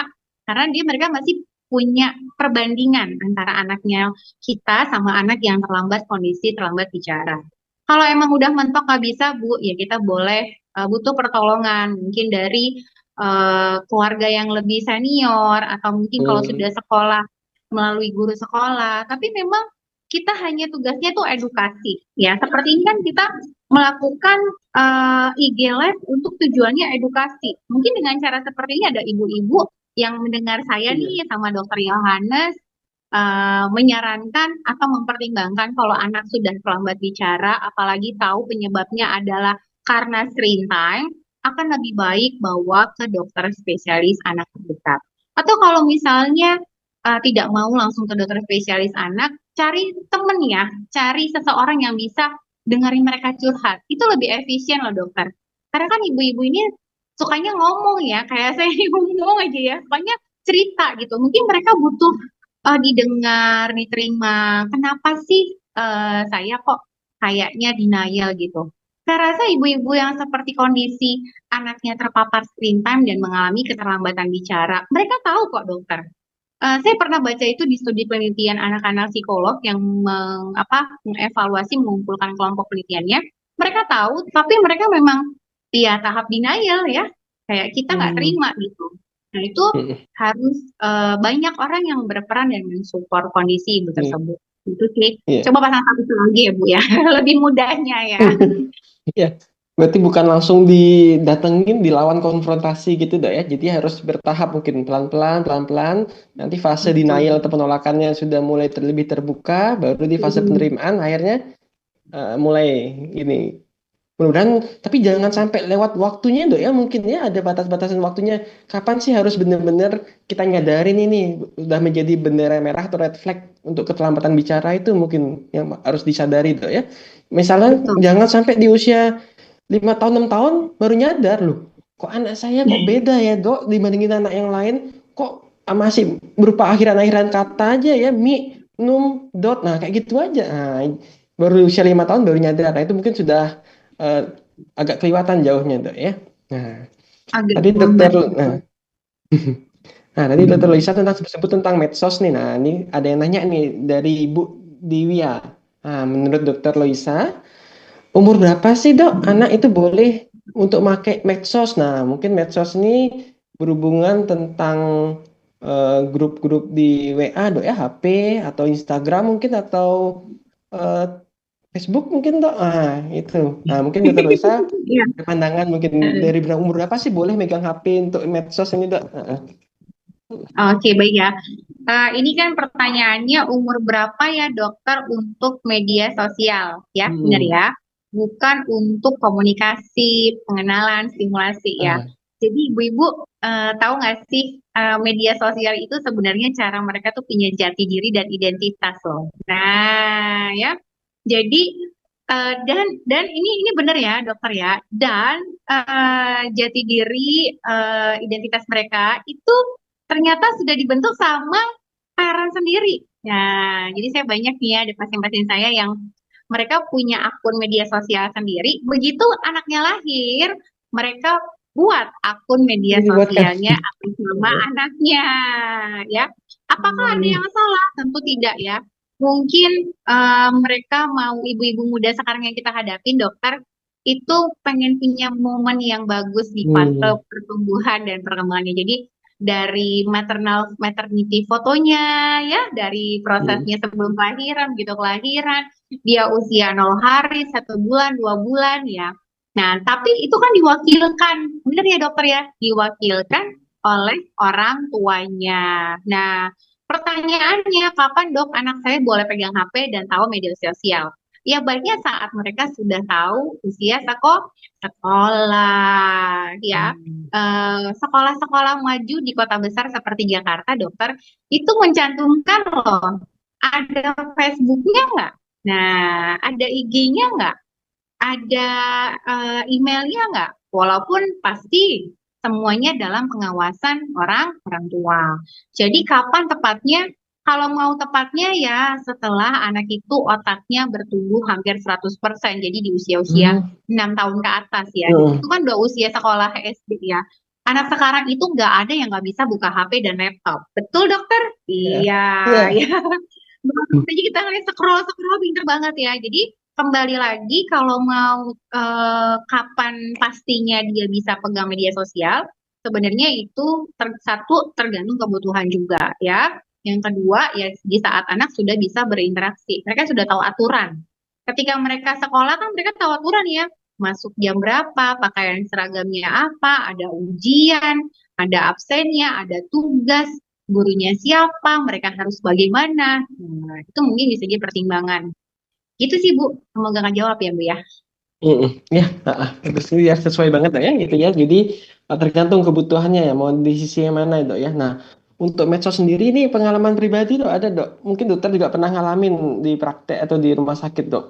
Speaker 2: Karena mereka masih punya perbandingan antara anaknya kita sama anak yang terlambat kondisi terlambat bicara. Kalau emang udah mentok nggak bisa Bu, ya kita boleh butuh pertolongan mungkin dari keluarga yang lebih senior atau mungkin kalau sudah
Speaker 1: Mm.
Speaker 2: sekolah melalui guru sekolah. Tapi memang kita hanya tugasnya tuh edukasi. Ya, seperti ini kan kita melakukan IG Live untuk tujuannya edukasi. Mungkin dengan cara seperti ini ada ibu-ibu yang mendengar saya
Speaker 1: Iya.
Speaker 2: nih sama Dokter Yohanes menyarankan atau mempertimbangkan kalau anak sudah terlambat bicara, apalagi tahu penyebabnya adalah karena screen time, akan lebih baik bawa ke dokter spesialis anak terdekat. Atau kalau misalnya tidak mau langsung ke dokter spesialis anak, cari temen ya, cari seseorang yang bisa dengerin mereka curhat. Itu lebih efisien loh dokter. Karena kan ibu-ibu ini sukanya ngomong ya, kayak saya ngomong aja ya, sukanya cerita gitu. Mungkin mereka butuh didengar, diterima. Kenapa sih saya kok kayaknya denial gitu? Saya rasa ibu-ibu yang seperti kondisi anaknya terpapar screen time dan mengalami keterlambatan bicara, mereka tahu kok dokter. Saya pernah baca itu di studi penelitian anak-anak psikolog yang mengevaluasi, mengumpulkan kelompok penelitiannya. Mereka tahu, tapi mereka memang ya tahap denial ya, kayak kita nggak
Speaker 1: Mm.
Speaker 2: terima gitu. Nah itu
Speaker 1: Mm.
Speaker 2: harus banyak orang yang berperan dan mensupport kondisi ibu
Speaker 1: Iya.
Speaker 2: tersebut. Itu sih.
Speaker 1: Iya.
Speaker 2: Coba pasang satu lagi ya Bu ya, lebih mudahnya ya.
Speaker 1: Iya. Berarti bukan langsung didatengin, dilawan konfrontasi gitu, Dok ya. Jadi harus bertahap mungkin pelan-pelan, pelan-pelan. Nanti fase denial
Speaker 2: Betul.
Speaker 1: atau penolakannya sudah mulai lebih terbuka, baru di fase penerimaan akhirnya mulai ini. Mudah-mudahan, tapi jangan sampai lewat waktunya, Dok ya. Mungkin ya ada batas-batasan waktunya. Kapan sih harus benar-benar kita nyadarin ini udah menjadi bendera merah atau red flag untuk keterlambatan bicara itu mungkin yang harus disadari, Dok ya. Misalnya
Speaker 2: Betul.
Speaker 1: jangan sampai di usia 5 tahun 6 tahun baru nyadar loh, kok anak saya kok beda ya dok dibandingin anak yang lain, kok masih berupa akhiran-akhiran kata aja ya, mi num dot, nah kayak gitu aja. Nah, baru usia 5 tahun baru nyadar. Nah, itu mungkin sudah eh, agak kelewatan jauhnya dok ya. Nah,
Speaker 2: Agak
Speaker 1: tadi dokter,
Speaker 2: lambat.
Speaker 1: nah, nah tadi dokter Lisa tentang sebut tentang medsos nih. Nah, ini ada yang nanya nih dari Ibu Diwia. Nah, menurut dokter Loisa, umur berapa sih dok anak itu boleh untuk pakai medsos? Nah, mungkin medsos ini berhubungan tentang grup-grup di WA dok ya, HP atau Instagram mungkin atau eh, Facebook mungkin dok. Ah itu. Nah mungkin dokter Luisa
Speaker 2: Iya.
Speaker 1: pandangan mungkin dari umur berapa sih boleh megang HP untuk medsos ini dok?
Speaker 2: Oke, baik ya. Ini kan pertanyaannya umur berapa ya dokter untuk media sosial, ya, benar
Speaker 1: Hmm.
Speaker 2: ya? Bukan untuk komunikasi, pengenalan, stimulasi ya.
Speaker 1: Ah,
Speaker 2: Jadi ibu-ibu tahu nggak sih media sosial itu sebenarnya cara mereka tuh punya jati diri dan identitas loh. Nah, ya. Jadi dan ini benar ya dokter ya. Dan jati diri identitas mereka itu ternyata sudah dibentuk sama parent sendiri. Nah, jadi saya banyak nih ya ada pasien-pasien saya yang mereka punya akun media sosial sendiri. Begitu anaknya lahir, mereka buat akun media
Speaker 1: ini dibuatkan.
Speaker 2: sosialnya atas nama anaknya, ya. Apakah ada
Speaker 1: Hmm.
Speaker 2: yang salah? Tentu tidak ya. Mungkin mereka mau ibu-ibu muda sekarang yang kita hadapin, dokter, itu pengen punya momen yang bagus di fase
Speaker 1: Hmm.
Speaker 2: pertumbuhan dan perkembangannya. Jadi dari maternity fotonya ya, dari
Speaker 1: Hmm.
Speaker 2: prosesnya sebelum kelahiran, begitu kelahiran, dia usia 0 hari, 1 bulan, 2 bulan ya. Nah, tapi itu kan diwakilkan, benar ya dokter ya, diwakilkan oleh orang tuanya. Nah, pertanyaannya, kapan dok anak saya boleh pegang HP dan tahu media sosial? Ya baiknya saat mereka sudah tahu usia sekolah, ya. Sekolah-sekolah maju di kota besar seperti Jakarta, dokter, itu mencantumkan loh, ada Facebooknya nggak? Nah, ada IG-nya nggak? Ada emailnya nggak? Walaupun pasti semuanya dalam pengawasan orang tua. Jadi kapan tepatnya? Kalau mau tepatnya ya setelah anak itu otaknya bertumbuh hampir 100%. Jadi di usia-usia
Speaker 1: Hmm.
Speaker 2: 6 tahun ke atas ya.
Speaker 1: Hmm.
Speaker 2: Itu kan udah usia sekolah SD ya. Anak sekarang itu nggak ada yang nggak bisa buka HP dan laptop. Betul dokter?
Speaker 1: Ya.
Speaker 2: Iya,
Speaker 1: Ya.
Speaker 2: ya. Jadi kita ngeliat scroll pinter banget ya. Jadi kembali lagi kalau mau kapan pastinya dia bisa pegang media sosial, sebenarnya itu satu tergantung kebutuhan juga ya. Yang kedua ya di saat anak sudah bisa berinteraksi, mereka sudah tahu aturan. Ketika mereka sekolah kan mereka tahu aturan ya, masuk jam berapa, pakaian seragamnya apa, ada ujian, ada absennya, ada tugas, gurunya siapa, mereka harus bagaimana. Nah, itu mungkin bisa jadi pertimbangan. Gitu sih Bu, semoga nggak jawab ya Bu ya.
Speaker 1: Mm-mm. Ya, terus ya sesuai banget lah ya gitu ya. Jadi tergantung kebutuhannya ya, mau di sisi yang mana dok ya. Nah, untuk medsos sendiri ini pengalaman pribadi dok ada dok. Mungkin dokter juga pernah ngalamin di praktek atau di rumah sakit dok.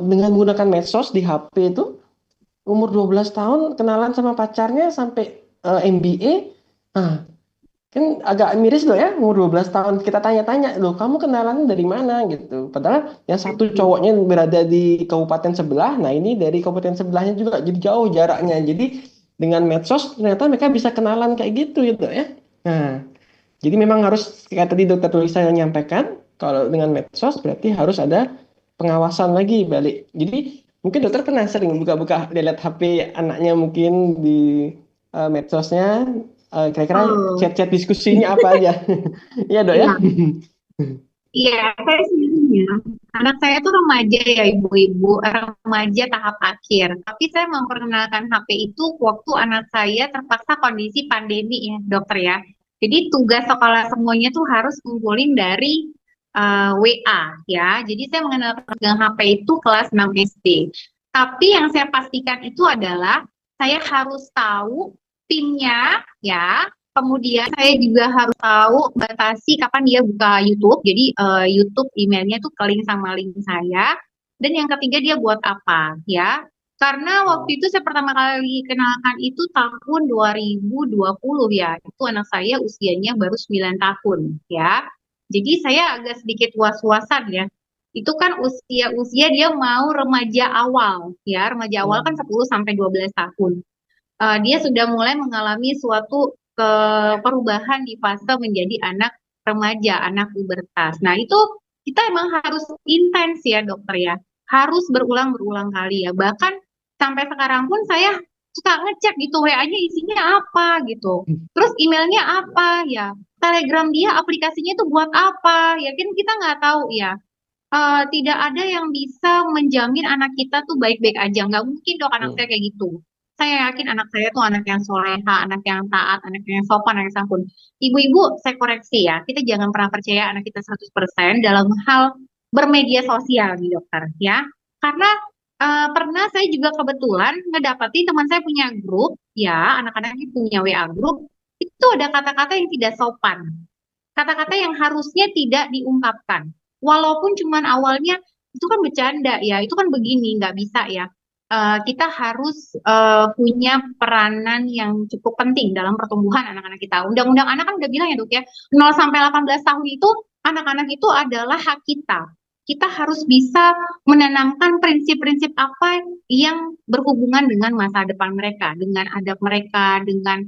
Speaker 1: Dengan menggunakan medsos di HP itu umur 12 tahun kenalan sama pacarnya sampai MBA. Nah, kan agak miris loh ya, umur 12 tahun kita tanya-tanya, loh kamu kenalan dari mana gitu. Padahal yang satu cowoknya berada di kabupaten sebelah, nah ini dari kabupaten sebelahnya juga, jadi jauh jaraknya. Jadi dengan medsos ternyata mereka bisa kenalan kayak gitu gitu ya. Nah, jadi memang harus kayak tadi dokter Tulisa yang nyampaikan, kalau dengan medsos berarti harus ada pengawasan lagi balik. Jadi mungkin dokter pernah sering buka-buka lihat HP anaknya mungkin di medsosnya, kira-kira
Speaker 2: Oh,
Speaker 1: chat-chat diskusinya apa aja. Iya dok ya.
Speaker 2: iya. Iya, saya sebenarnya anak saya tuh remaja ya ibu-ibu, remaja tahap akhir. Tapi saya memperkenalkan HP itu waktu anak saya terpaksa kondisi pandemi ya dokter ya. Jadi tugas sekolah semuanya tuh harus ngumpulin dari WA ya. Jadi saya mengenalkan pegang HP itu kelas 6 SD. Tapi yang saya pastikan itu adalah saya harus tahu PIN-nya ya. Kemudian saya juga harus tahu batasi kapan dia buka YouTube. Jadi YouTube emailnya tuh ke link sama link saya. Dan yang ketiga dia buat apa ya? Karena waktu itu saya pertama kali kenalkan itu tahun 2020 ya. Itu anak saya usianya baru 9 tahun ya. Jadi saya agak sedikit was-wasan ya. itu kan usia-usia dia mau remaja awal, ya. Remaja awal kan
Speaker 1: Hmm.
Speaker 2: 10 sampai 12 tahun. Dia sudah mulai mengalami suatu perubahan di fase menjadi anak remaja, anak pubertas. Nah, itu kita emang harus intens ya, dokter ya. Harus berulang-berulang kali ya. Bahkan sampai sekarang pun saya suka ngecek gitu WA-nya isinya apa gitu. Terus emailnya apa ya? Telegram dia aplikasinya itu buat apa? Ya kan kita nggak tahu ya. Tidak ada yang bisa menjamin anak kita tuh baik-baik aja. Nggak mungkin dong anak saya
Speaker 1: Hmm.
Speaker 2: kayak gitu. Saya yakin anak saya tuh anak yang soleha, anak yang taat, anak yang sopan, anak yang santun. Ibu-ibu, saya koreksi ya. Kita jangan pernah percaya anak kita 100% dalam hal bermedia sosial nih dokter ya. Karena pernah saya juga kebetulan ngedapati teman saya punya grup, ya anak-anaknya punya WA grup, itu ada kata-kata yang tidak sopan. Kata-kata yang harusnya tidak diungkapkan. Walaupun cuman awalnya itu kan bercanda ya, itu kan begini, nggak bisa ya. Kita harus punya peranan yang cukup penting dalam pertumbuhan anak-anak kita. Undang-undang anak kan udah bilang ya dok ya, 0 sampai 18 tahun itu anak-anak itu adalah hak kita. Kita harus bisa menanamkan prinsip-prinsip apa yang berhubungan dengan masa depan mereka, dengan adab mereka, dengan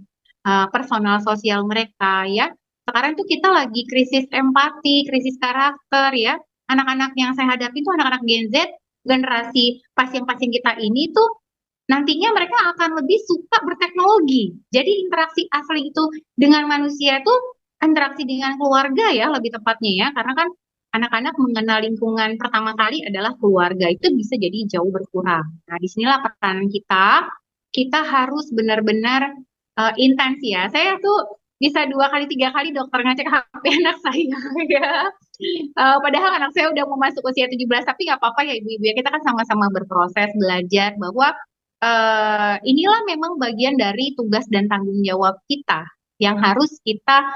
Speaker 2: personal sosial mereka ya. Sekarang tuh kita lagi krisis empati, krisis karakter ya. Anak-anak yang saya hadapi itu anak-anak Gen Z, generasi pasien-pasien kita ini tuh nantinya mereka akan lebih suka berteknologi. Jadi interaksi asli itu dengan manusia itu interaksi dengan keluarga ya lebih tepatnya ya. Karena kan anak-anak mengenal lingkungan pertama kali adalah keluarga. Itu bisa jadi jauh berkurang. Nah, disinilah peranan kita. Kita harus benar-benar intens ya. Saya tuh bisa 2 kali 3 kali dokter ngecek HP anak saya ya. Padahal anak saya udah mau masuk usia 17, tapi nggak apa-apa ya ibu-ibu ya. Kita kan sama-sama berproses belajar bahwa inilah memang bagian dari tugas dan tanggung jawab kita yang harus kita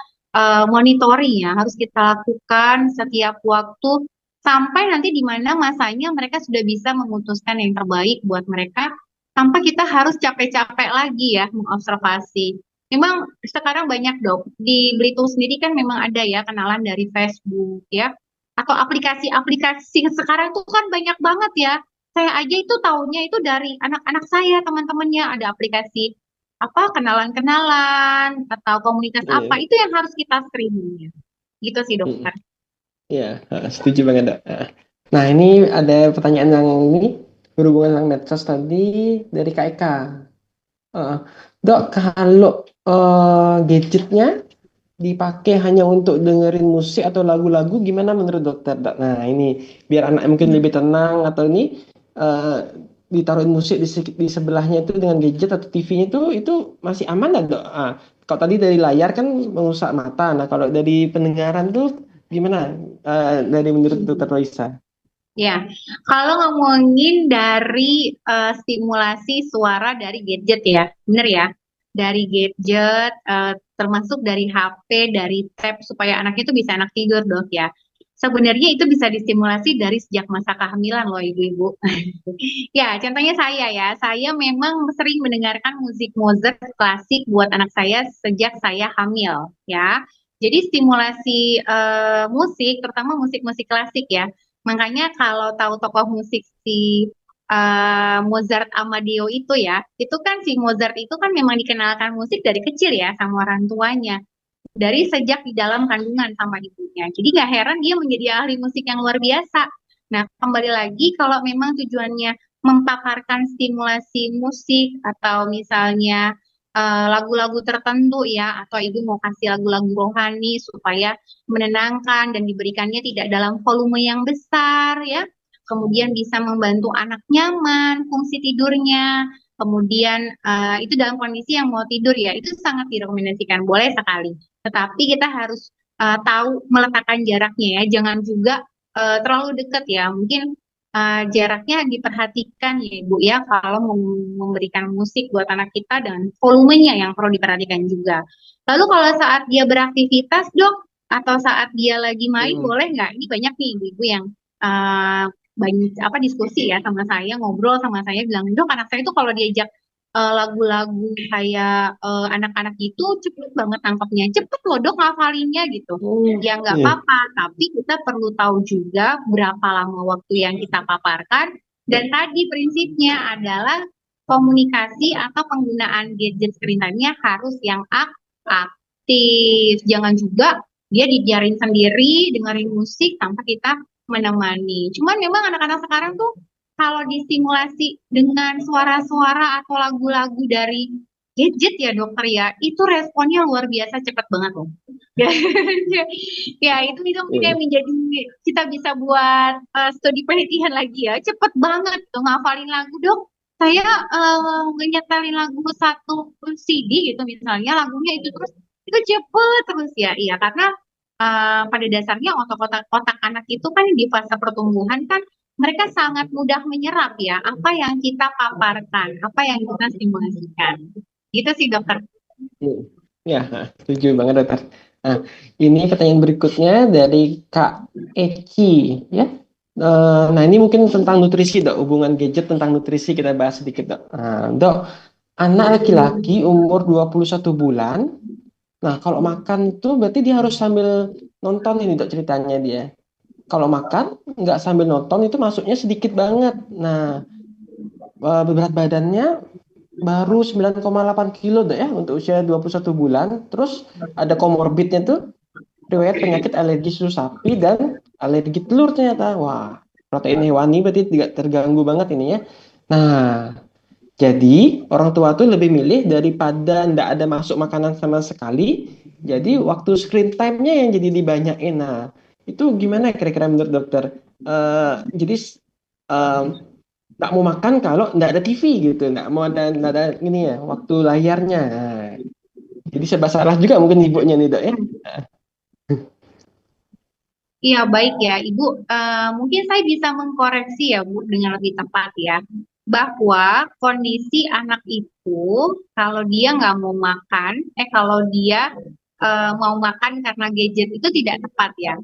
Speaker 2: monitoring ya, harus kita lakukan setiap waktu sampai nanti di mana masanya mereka sudah bisa memutuskan yang terbaik buat mereka tanpa kita harus capek-capek lagi ya mengobservasi. Memang sekarang banyak dok, di Belitung sendiri kan memang ada ya kenalan dari Facebook ya, atau aplikasi-aplikasi sekarang tuh kan banyak banget ya. Saya aja itu taunya itu dari anak-anak saya, teman-temannya ada aplikasi apa kenalan-kenalan atau komunitas apa
Speaker 1: Iya.
Speaker 2: itu yang harus kita screening ya. Gitu sih
Speaker 1: Hmm.
Speaker 2: dokter.
Speaker 1: Iya, setuju banget, Dok. Nah, ini ada pertanyaan yang ini berhubungan dengan medsos tadi dari Kak Eka. Eh, Dok, kalau gadgetnya dipakai hanya untuk dengerin musik atau lagu-lagu, gimana menurut dokter, Dok? Nah, ini biar anak mungkin lebih tenang atau ini eh, ditaruhin musik di sebelahnya itu dengan gadget atau TV-nya itu masih aman nggak, Dok? Kalau tadi dari layar kan merusak mata. Nah, kalau dari pendengaran tuh gimana? Dari menurut dokter Roisa?
Speaker 2: Ya, kalau ngomongin dari stimulasi suara dari gadget ya, bener ya, dari gadget, termasuk dari HP, dari tab supaya anaknya itu bisa enak tidur dok ya. Sebenarnya itu bisa distimulasi dari sejak masa kehamilan loh ibu-ibu. Ya, contohnya saya ya, saya memang sering mendengarkan musik Mozart klasik buat anak saya sejak saya hamil ya. Jadi stimulasi musik, terutama musik-musik klasik ya. Makanya kalau tahu tokoh musik si Mozart Amadeo itu ya, itu kan si Mozart itu kan memang dikenalkan musik dari kecil ya sama orang tuanya. Dari sejak di dalam kandungan sama ibunya. Jadi nggak heran dia menjadi ahli musik yang luar biasa. Nah, kembali lagi kalau memang tujuannya memaparkan stimulasi musik atau misalnya lagu-lagu tertentu ya, atau ibu mau kasih lagu-lagu rohani supaya menenangkan dan diberikannya tidak dalam volume yang besar ya, kemudian bisa membantu anak nyaman, fungsi tidurnya, kemudian itu dalam kondisi yang mau tidur ya, itu sangat direkomendasikan, boleh sekali. Tetapi kita harus tahu meletakkan jaraknya ya, jangan juga terlalu dekat ya. Mungkin jaraknya diperhatikan ya Ibu ya kalau memberikan musik buat anak kita dan volumenya yang perlu diperhatikan juga. Lalu kalau saat dia beraktivitas dok atau saat dia lagi main
Speaker 1: Hmm.
Speaker 2: boleh nggak? Ini banyak nih ibu-ibu yang banyak apa diskusi ya sama saya ngobrol sama saya bilang dok anak saya itu kalau diajak lagu-lagu kayak anak-anak itu cepet banget tangkapnya, cepet loh dok ngafalinnya gitu.
Speaker 1: Hmm,
Speaker 2: Ya nggak
Speaker 1: iya.
Speaker 2: apa-apa, tapi kita perlu tahu juga berapa lama waktu yang kita paparkan. Dan tadi prinsipnya adalah komunikasi atau penggunaan gadget screen time-nya harus yang aktif. Jangan juga dia dibiarin sendiri, dengerin musik tanpa kita menemani. Cuman memang anak-anak sekarang tuh kalau disimulasi dengan suara-suara atau lagu-lagu dari gadget ya dokter ya, itu responnya luar biasa cepat banget loh. Ya itu mungkin yang
Speaker 1: Iya.
Speaker 2: menjadi kita bisa buat studi penelitian lagi ya. Cepet banget tuh ngafalin lagu dok. Saya nyetelin lagu satu CD gitu misalnya lagunya itu terus itu cepet terus ya. Iya karena pada dasarnya otak-otak anak itu kan di fase pertumbuhan kan mereka sangat mudah menyerap ya apa yang kita paparkan, apa yang kita simulasikan. Gitu sih dokter.
Speaker 1: Hmm. Ya, setuju banget dokter. Nah, ini pertanyaan berikutnya dari Kak Eci, ya. Nah, ini mungkin tentang nutrisi, dok. Hubungan gadget tentang nutrisi kita bahas sedikit, dok. Nah, dok, anak laki-laki umur 21 bulan. Nah, kalau makan itu berarti dia harus sambil nonton ini, dok, ceritanya dia. Kalau makan, nggak sambil nonton itu masuknya sedikit banget. Nah, berat badannya baru 9,8 kilo deh ya untuk usia 21 bulan. Terus ada komorbidnya tuh riwayat penyakit alergi susu sapi dan alergi telur ternyata. Wah, protein hewani berarti tidak terganggu banget ini ya. Nah, jadi orang tua tuh lebih milih daripada ndak ada masuk makanan sama sekali. Jadi waktu screen time-nya yang jadi dibanyakin. Nah, itu gimana kira-kira menurut dokter? Jadi eh, nggak mau makan kalau nggak ada TV gitu, nggak ada ini ya waktu layarnya. Nah, jadi serba salah juga mungkin ibunya nih dok ya.
Speaker 2: Iya, baik ya, Ibu. Mungkin saya bisa mengkoreksi ya, Bu, dengan lebih tepat ya, bahwa kondisi anak itu kalau dia nggak mau makan, kalau dia mau makan karena gadget itu tidak tepat ya.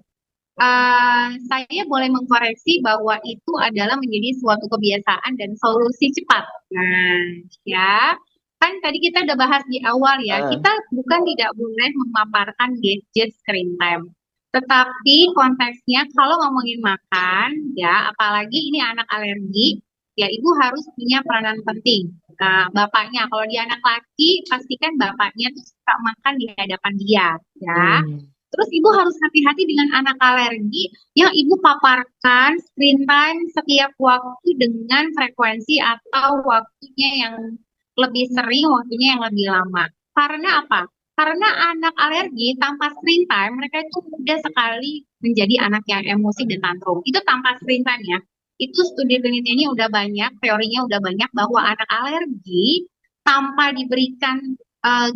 Speaker 2: Saya boleh mengkoreksi bahwa itu adalah menjadi suatu kebiasaan dan solusi cepat. Nah, ya, kan tadi kita udah bahas di awal ya,
Speaker 1: Ah,
Speaker 2: kita bukan tidak boleh memaparkan gadget screen time. Tetapi konteksnya kalau ngomongin makan, ya, apalagi ini anak alergi, ya ibu harus punya peranan penting. Nah, bapaknya, kalau dia anak laki, pastikan bapaknya tuh suka makan di hadapan dia, ya.
Speaker 1: hmm,
Speaker 2: Terus ibu harus hati-hati dengan anak alergi yang ibu paparkan screen time setiap waktu dengan frekuensi atau waktunya yang lebih sering, waktunya yang lebih lama. Karena apa? Karena anak alergi tanpa screen time, mereka itu mudah sekali menjadi anak yang emosi dan tantrum. Itu tanpa screen time ya. Itu studi penelitiannya udah banyak, teorinya udah banyak bahwa anak alergi tanpa diberikan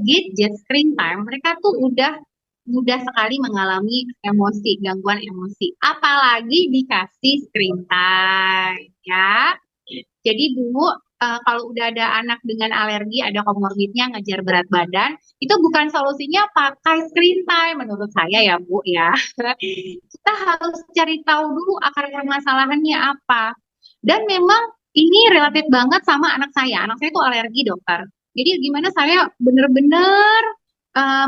Speaker 2: gadget screen time, mereka tuh udah mudah sekali mengalami emosi, gangguan emosi. Apalagi dikasih screen time, ya. Jadi Bu, kalau udah ada anak dengan alergi, ada komorbidnya, ngejar berat badan, itu bukan solusinya pakai screen time menurut saya ya Bu ya. Kita harus cari tahu dulu akar permasalahannya apa. Dan memang ini relatif banget sama anak saya. Anak saya itu alergi dokter. Jadi gimana saya benar-benar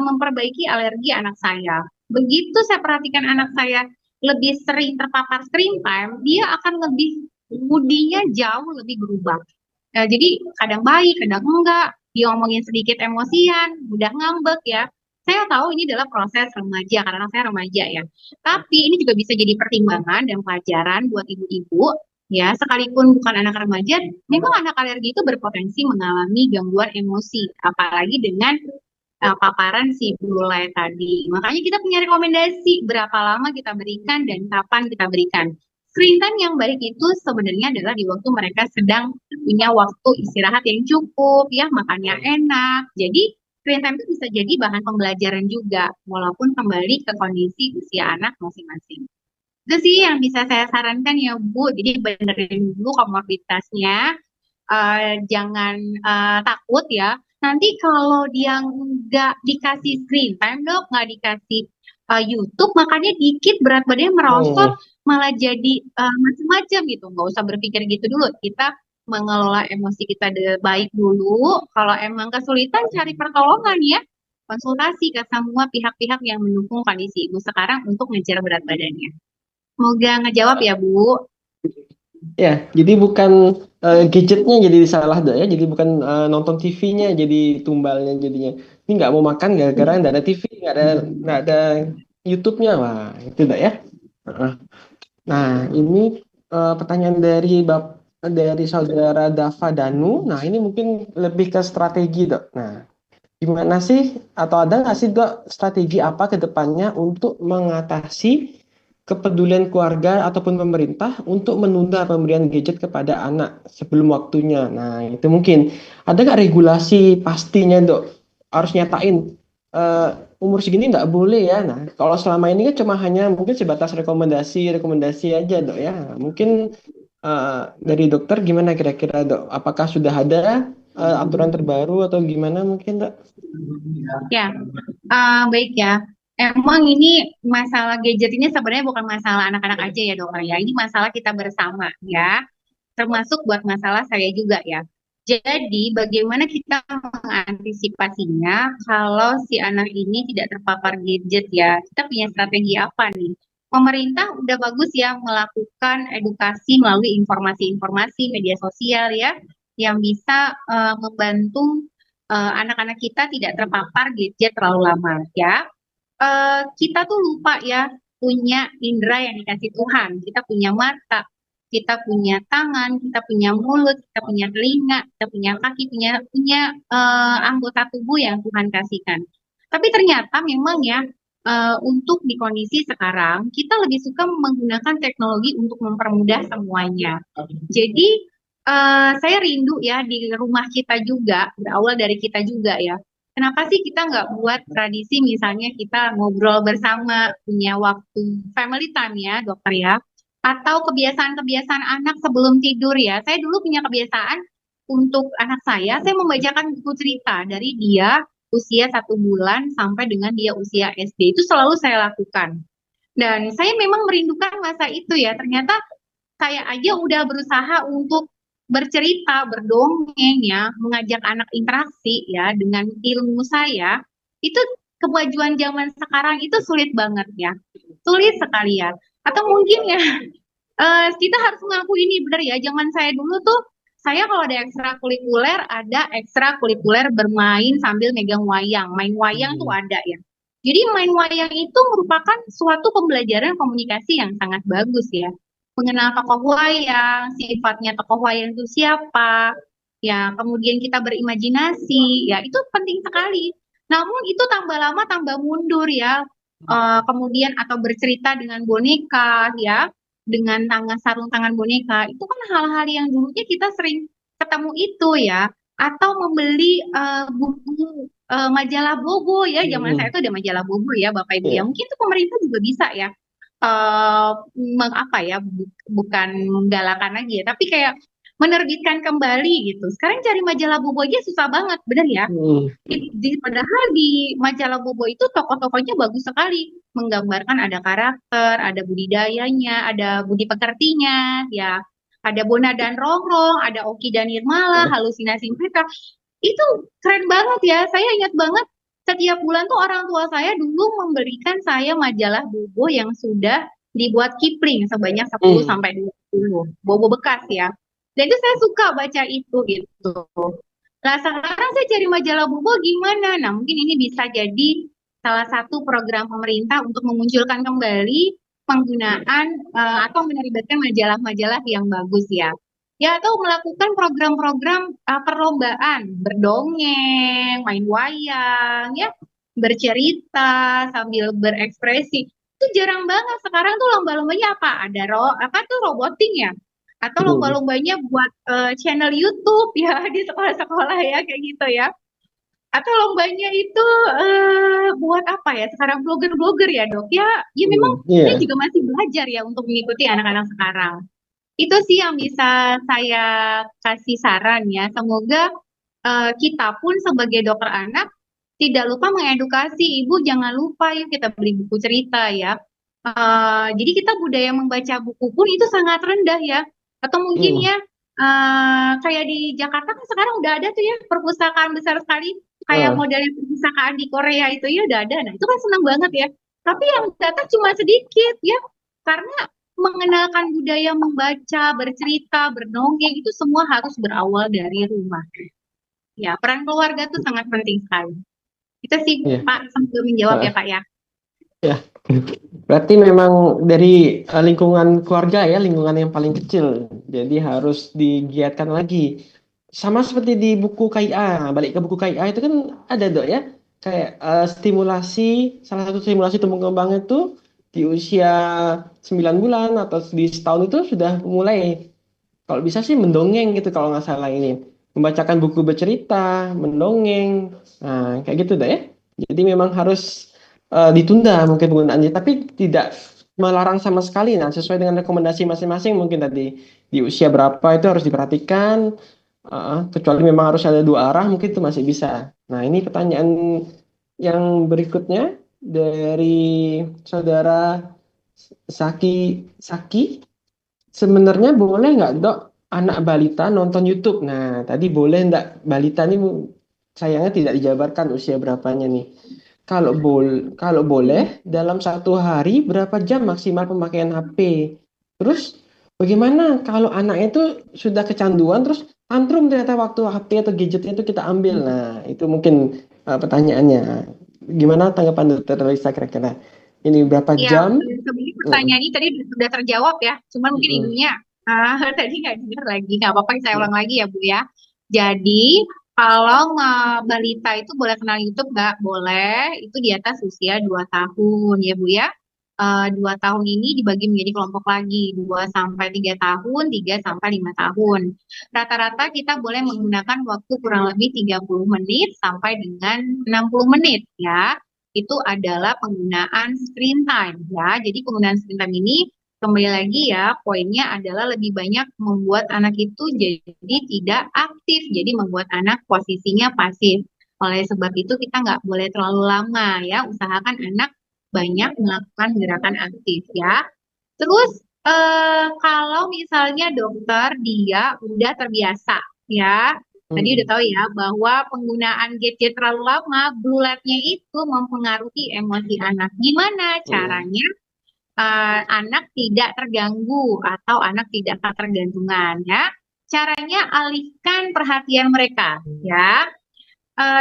Speaker 2: memperbaiki alergi anak saya. Begitu saya perhatikan anak saya lebih sering terpapar screen time, dia akan lebih moodinya jauh lebih berubah. Jadi kadang baik, kadang enggak. Dia ngomongin sedikit emosian, mudah ngambek ya. Saya tahu ini adalah proses remaja karena saya remaja ya. Tapi ini juga bisa jadi pertimbangan dan pelajaran buat ibu-ibu ya. Sekalipun bukan anak remaja, memang anak alergi itu berpotensi mengalami gangguan emosi, apalagi dengan paparan si blue light tadi. Makanya kita punya rekomendasi berapa lama kita berikan dan kapan kita berikan. Screen time yang baik itu sebenarnya adalah di waktu mereka sedang punya waktu istirahat yang cukup, ya makannya enak. Jadi screen time itu bisa jadi bahan pembelajaran juga, walaupun kembali ke kondisi usia anak masing-masing. Itu sih yang bisa saya sarankan ya Bu. Jadi benerin dulu komorbiditasnya, jangan takut ya. Nanti kalau dia nggak dikasih screen time dok, nggak dikasih YouTube, makanya dikit berat badannya merosot,
Speaker 1: hmm,
Speaker 2: malah jadi macam-macam gitu. Nggak usah berpikir gitu dulu. Kita mengelola emosi kita baik dulu. Kalau emang kesulitan cari pertolongan ya, konsultasi ke semua pihak-pihak yang mendukung kondisi ibu sekarang untuk ngejar berat badannya. Semoga ngejawab ya Bu.
Speaker 1: Ya, jadi bukan gadgetnya jadi salah dok ya. Jadi bukan nonton TV-nya jadi tumbalnya jadinya. Ini nggak mau makan gara-gara nggak ada TV, nggak ada YouTube-nya. Wah, itu dok ya. Heeh. Nah, ini pertanyaan dari saudara Dava Danu. Nah, ini mungkin lebih ke strategi dok. Nah, gimana sih atau ada nggak sih dok strategi apa ke depannya untuk mengatasi kepedulian keluarga ataupun pemerintah untuk menunda pemberian gadget kepada anak sebelum waktunya? Nah, itu mungkin ada nggak regulasi pastinya dok? Harus nyatain eh, umur segini nggak boleh ya. Nah, kalau selama ini kan cuma hanya mungkin sebatas rekomendasi aja dok ya. Mungkin dari dokter gimana kira-kira dok? Apakah sudah ada aturan terbaru atau gimana mungkin dok?
Speaker 2: Ya, baik ya. Emang ini masalah gadget ini sebenarnya bukan masalah anak-anak aja ya dokter ya. Ini masalah kita bersama ya. Termasuk buat masalah saya juga ya. Jadi bagaimana kita mengantisipasinya kalau si anak ini tidak terpapar gadget ya? Kita punya strategi apa nih? Pemerintah udah bagus ya melakukan edukasi melalui informasi-informasi media sosial ya, yang bisa membantu anak-anak kita tidak terpapar gadget terlalu lama ya. Kita tuh lupa ya punya indera yang dikasih Tuhan. Kita punya mata, kita punya tangan, kita punya mulut, kita punya telinga, kita punya kaki, punya anggota tubuh yang Tuhan kasihkan. Tapi ternyata memang ya untuk di kondisi sekarang kita lebih suka menggunakan teknologi untuk mempermudah semuanya. Jadi saya rindu ya di rumah kita juga, berawal dari kita juga ya. Kenapa sih kita nggak buat tradisi misalnya kita ngobrol bersama, punya waktu family time ya dokter ya, atau kebiasaan-kebiasaan anak sebelum tidur ya. Saya dulu punya kebiasaan untuk anak saya membacakan buku cerita dari dia usia 1 bulan sampai dengan dia usia SD itu selalu saya lakukan. Dan saya memang merindukan masa itu ya. Ternyata saya aja udah berusaha untuk bercerita, berdongeng ya, mengajak anak interaksi ya dengan ilmu saya. Itu kemajuan zaman sekarang itu sulit banget ya. Sulit sekali ya. Atau mungkin ya kita harus mengaku ini benar ya. Zaman saya dulu tuh saya kalau ada ekstrakurikuler bermain sambil megang wayang. Main wayang tuh
Speaker 1: Hmm.
Speaker 2: ada ya. Jadi main wayang itu merupakan suatu pembelajaran komunikasi yang sangat bagus ya. Mengenal tokoh wayang, sifatnya tokoh wayang itu siapa, ya kemudian kita berimajinasi, ya itu penting sekali. Namun itu tambah lama tambah mundur ya. Kemudian atau bercerita dengan boneka ya, dengan sarung tangan boneka, itu kan hal-hal yang dulunya kita sering ketemu itu ya. Atau membeli buku majalah Bobo ya, zaman saya
Speaker 1: Hmm.
Speaker 2: itu ada majalah Bobo ya Bapak Ibu ya.
Speaker 1: Ya.
Speaker 2: Mungkin itu pemerintah juga bisa ya apa ya bukan menggalakan lagi ya, tapi kayak menerbitkan kembali gitu. Sekarang cari majalah Bobo aja susah banget, bener ya?
Speaker 1: Hmm.
Speaker 2: Padahal di majalah Bobo itu tokoh-tokohnya bagus sekali, menggambarkan ada karakter, ada budidayanya, ada budi pekertinya, ya, ada Bona dan Rongrong, ada Oki dan Nirmala, halusinasi mereka. Itu keren banget ya. Saya ingat banget setiap bulan tuh orang tua saya dulu memberikan saya majalah Bobo yang sudah dibuat Kipling sebanyak 10
Speaker 1: Hmm.
Speaker 2: sampai 20 Bobo bekas ya. Dan itu saya suka baca itu gitu. Nah, sekarang saya cari majalah Bobo gimana? Nah, mungkin ini bisa jadi salah satu program pemerintah untuk memunculkan kembali penggunaan atau menerbitkan majalah-majalah yang bagus ya. Ya, atau melakukan program-program perlombaan, berdongeng, main wayang, ya, bercerita sambil berekspresi. Itu jarang banget. Sekarang tuh lomba-lombanya apa? Apa tuh roboting ya? Atau
Speaker 1: Hmm.
Speaker 2: lomba-lombanya buat channel YouTube ya di sekolah-sekolah ya kayak gitu ya. Atau lombanya itu buat apa ya? Sekarang blogger-blogger ya, Dok. Ya, ya memang
Speaker 1: Hmm.
Speaker 2: saya
Speaker 1: Iya.
Speaker 2: juga masih belajar ya untuk mengikuti anak-anak sekarang. Itu sih yang bisa saya kasih saran ya. Semoga kita pun sebagai dokter anak tidak lupa mengedukasi ibu, jangan lupa yuk kita beli buku cerita ya. Jadi kita budaya membaca buku pun itu sangat rendah ya. Atau mungkin
Speaker 1: Hmm.
Speaker 2: ya Kayak di Jakarta kan sekarang udah ada tuh ya perpustakaan besar sekali kayak
Speaker 1: Ah,
Speaker 2: modelnya perpustakaan di Korea itu ya udah ada. Nah, itu kan senang banget ya. Tapi yang datang cuma sedikit ya. Karena mengenalkan budaya membaca, bercerita, berdongeng itu semua harus berawal dari rumah. Ya, peran keluarga tuh sangat penting sekali. Itu sih
Speaker 1: iya.
Speaker 2: Pak sambil menjawab ya
Speaker 1: Ah,
Speaker 2: Kak ya.
Speaker 1: ya. Berarti memang dari lingkungan keluarga ya, lingkungan yang paling kecil. Jadi harus digiatkan lagi. Sama seperti di buku KIA. Balik ke buku KIA itu kan ada dok ya. Kayak stimulasi, salah satu stimulasi tumbuh kembang itu di usia 9 bulan atau di setahun itu sudah mulai. Kalau bisa sih mendongeng gitu kalau nggak salah ini. Membacakan buku bercerita, mendongeng. Nah, kayak gitu deh ya. Jadi memang harus ditunda mungkin penggunaannya, tapi tidak melarang sama sekali. Nah, sesuai dengan rekomendasi masing-masing mungkin tadi di usia berapa itu harus diperhatikan. Kecuali memang harus ada dua arah, mungkin itu masih bisa. Nah, ini pertanyaan yang berikutnya dari saudara Saki Saki. Sebenarnya boleh nggak dok anak balita nonton YouTube? Nah, tadi boleh nggak balita ini sayangnya tidak dijabarkan usia berapanya nih. Kalau boleh dalam satu hari berapa jam maksimal pemakaian HP? Terus bagaimana kalau anaknya itu sudah kecanduan terus tantrum ternyata waktu HP atau gadgetnya itu kita ambil. Nah, itu mungkin pertanyaannya. Gimana tanggapan dokter Lisa kira-kira? Ini berapa
Speaker 2: Iya,
Speaker 1: jam?
Speaker 2: sebenarnya
Speaker 1: Mm,
Speaker 2: pertanyaan ini tadi sudah terjawab ya. Cuman mungkin
Speaker 1: mm,
Speaker 2: ibunya tadi nggak dengar lagi. Nggak apa-apa, saya
Speaker 1: mm.
Speaker 2: ulang lagi ya Bu ya. Jadi kalau balita itu boleh kenal YouTube nggak? Boleh. Itu di atas usia 2 tahun ya Bu ya. 2 tahun ini dibagi menjadi kelompok lagi. 2 sampai 3 tahun, 3 sampai 5 tahun. Rata-rata kita boleh menggunakan waktu kurang lebih 30 menit sampai dengan 60 menit ya itu adalah penggunaan screen time ya. Jadi penggunaan screen time ini kembali lagi ya, poinnya adalah lebih banyak membuat anak itu jadi tidak aktif, jadi membuat anak posisinya pasif. Oleh sebab itu kita nggak boleh terlalu lama ya, usahakan anak banyak melakukan gerakan aktif ya. Terus kalau misalnya dokter dia udah terbiasa ya, tadi udah
Speaker 1: Mm,
Speaker 2: tahu ya bahwa penggunaan gadget terlalu lama, blue light-nya itu mempengaruhi emosi anak. Gimana
Speaker 1: mm.
Speaker 2: caranya anak tidak terganggu atau anak tidak ketergantungan ya? Caranya alihkan perhatian mereka ya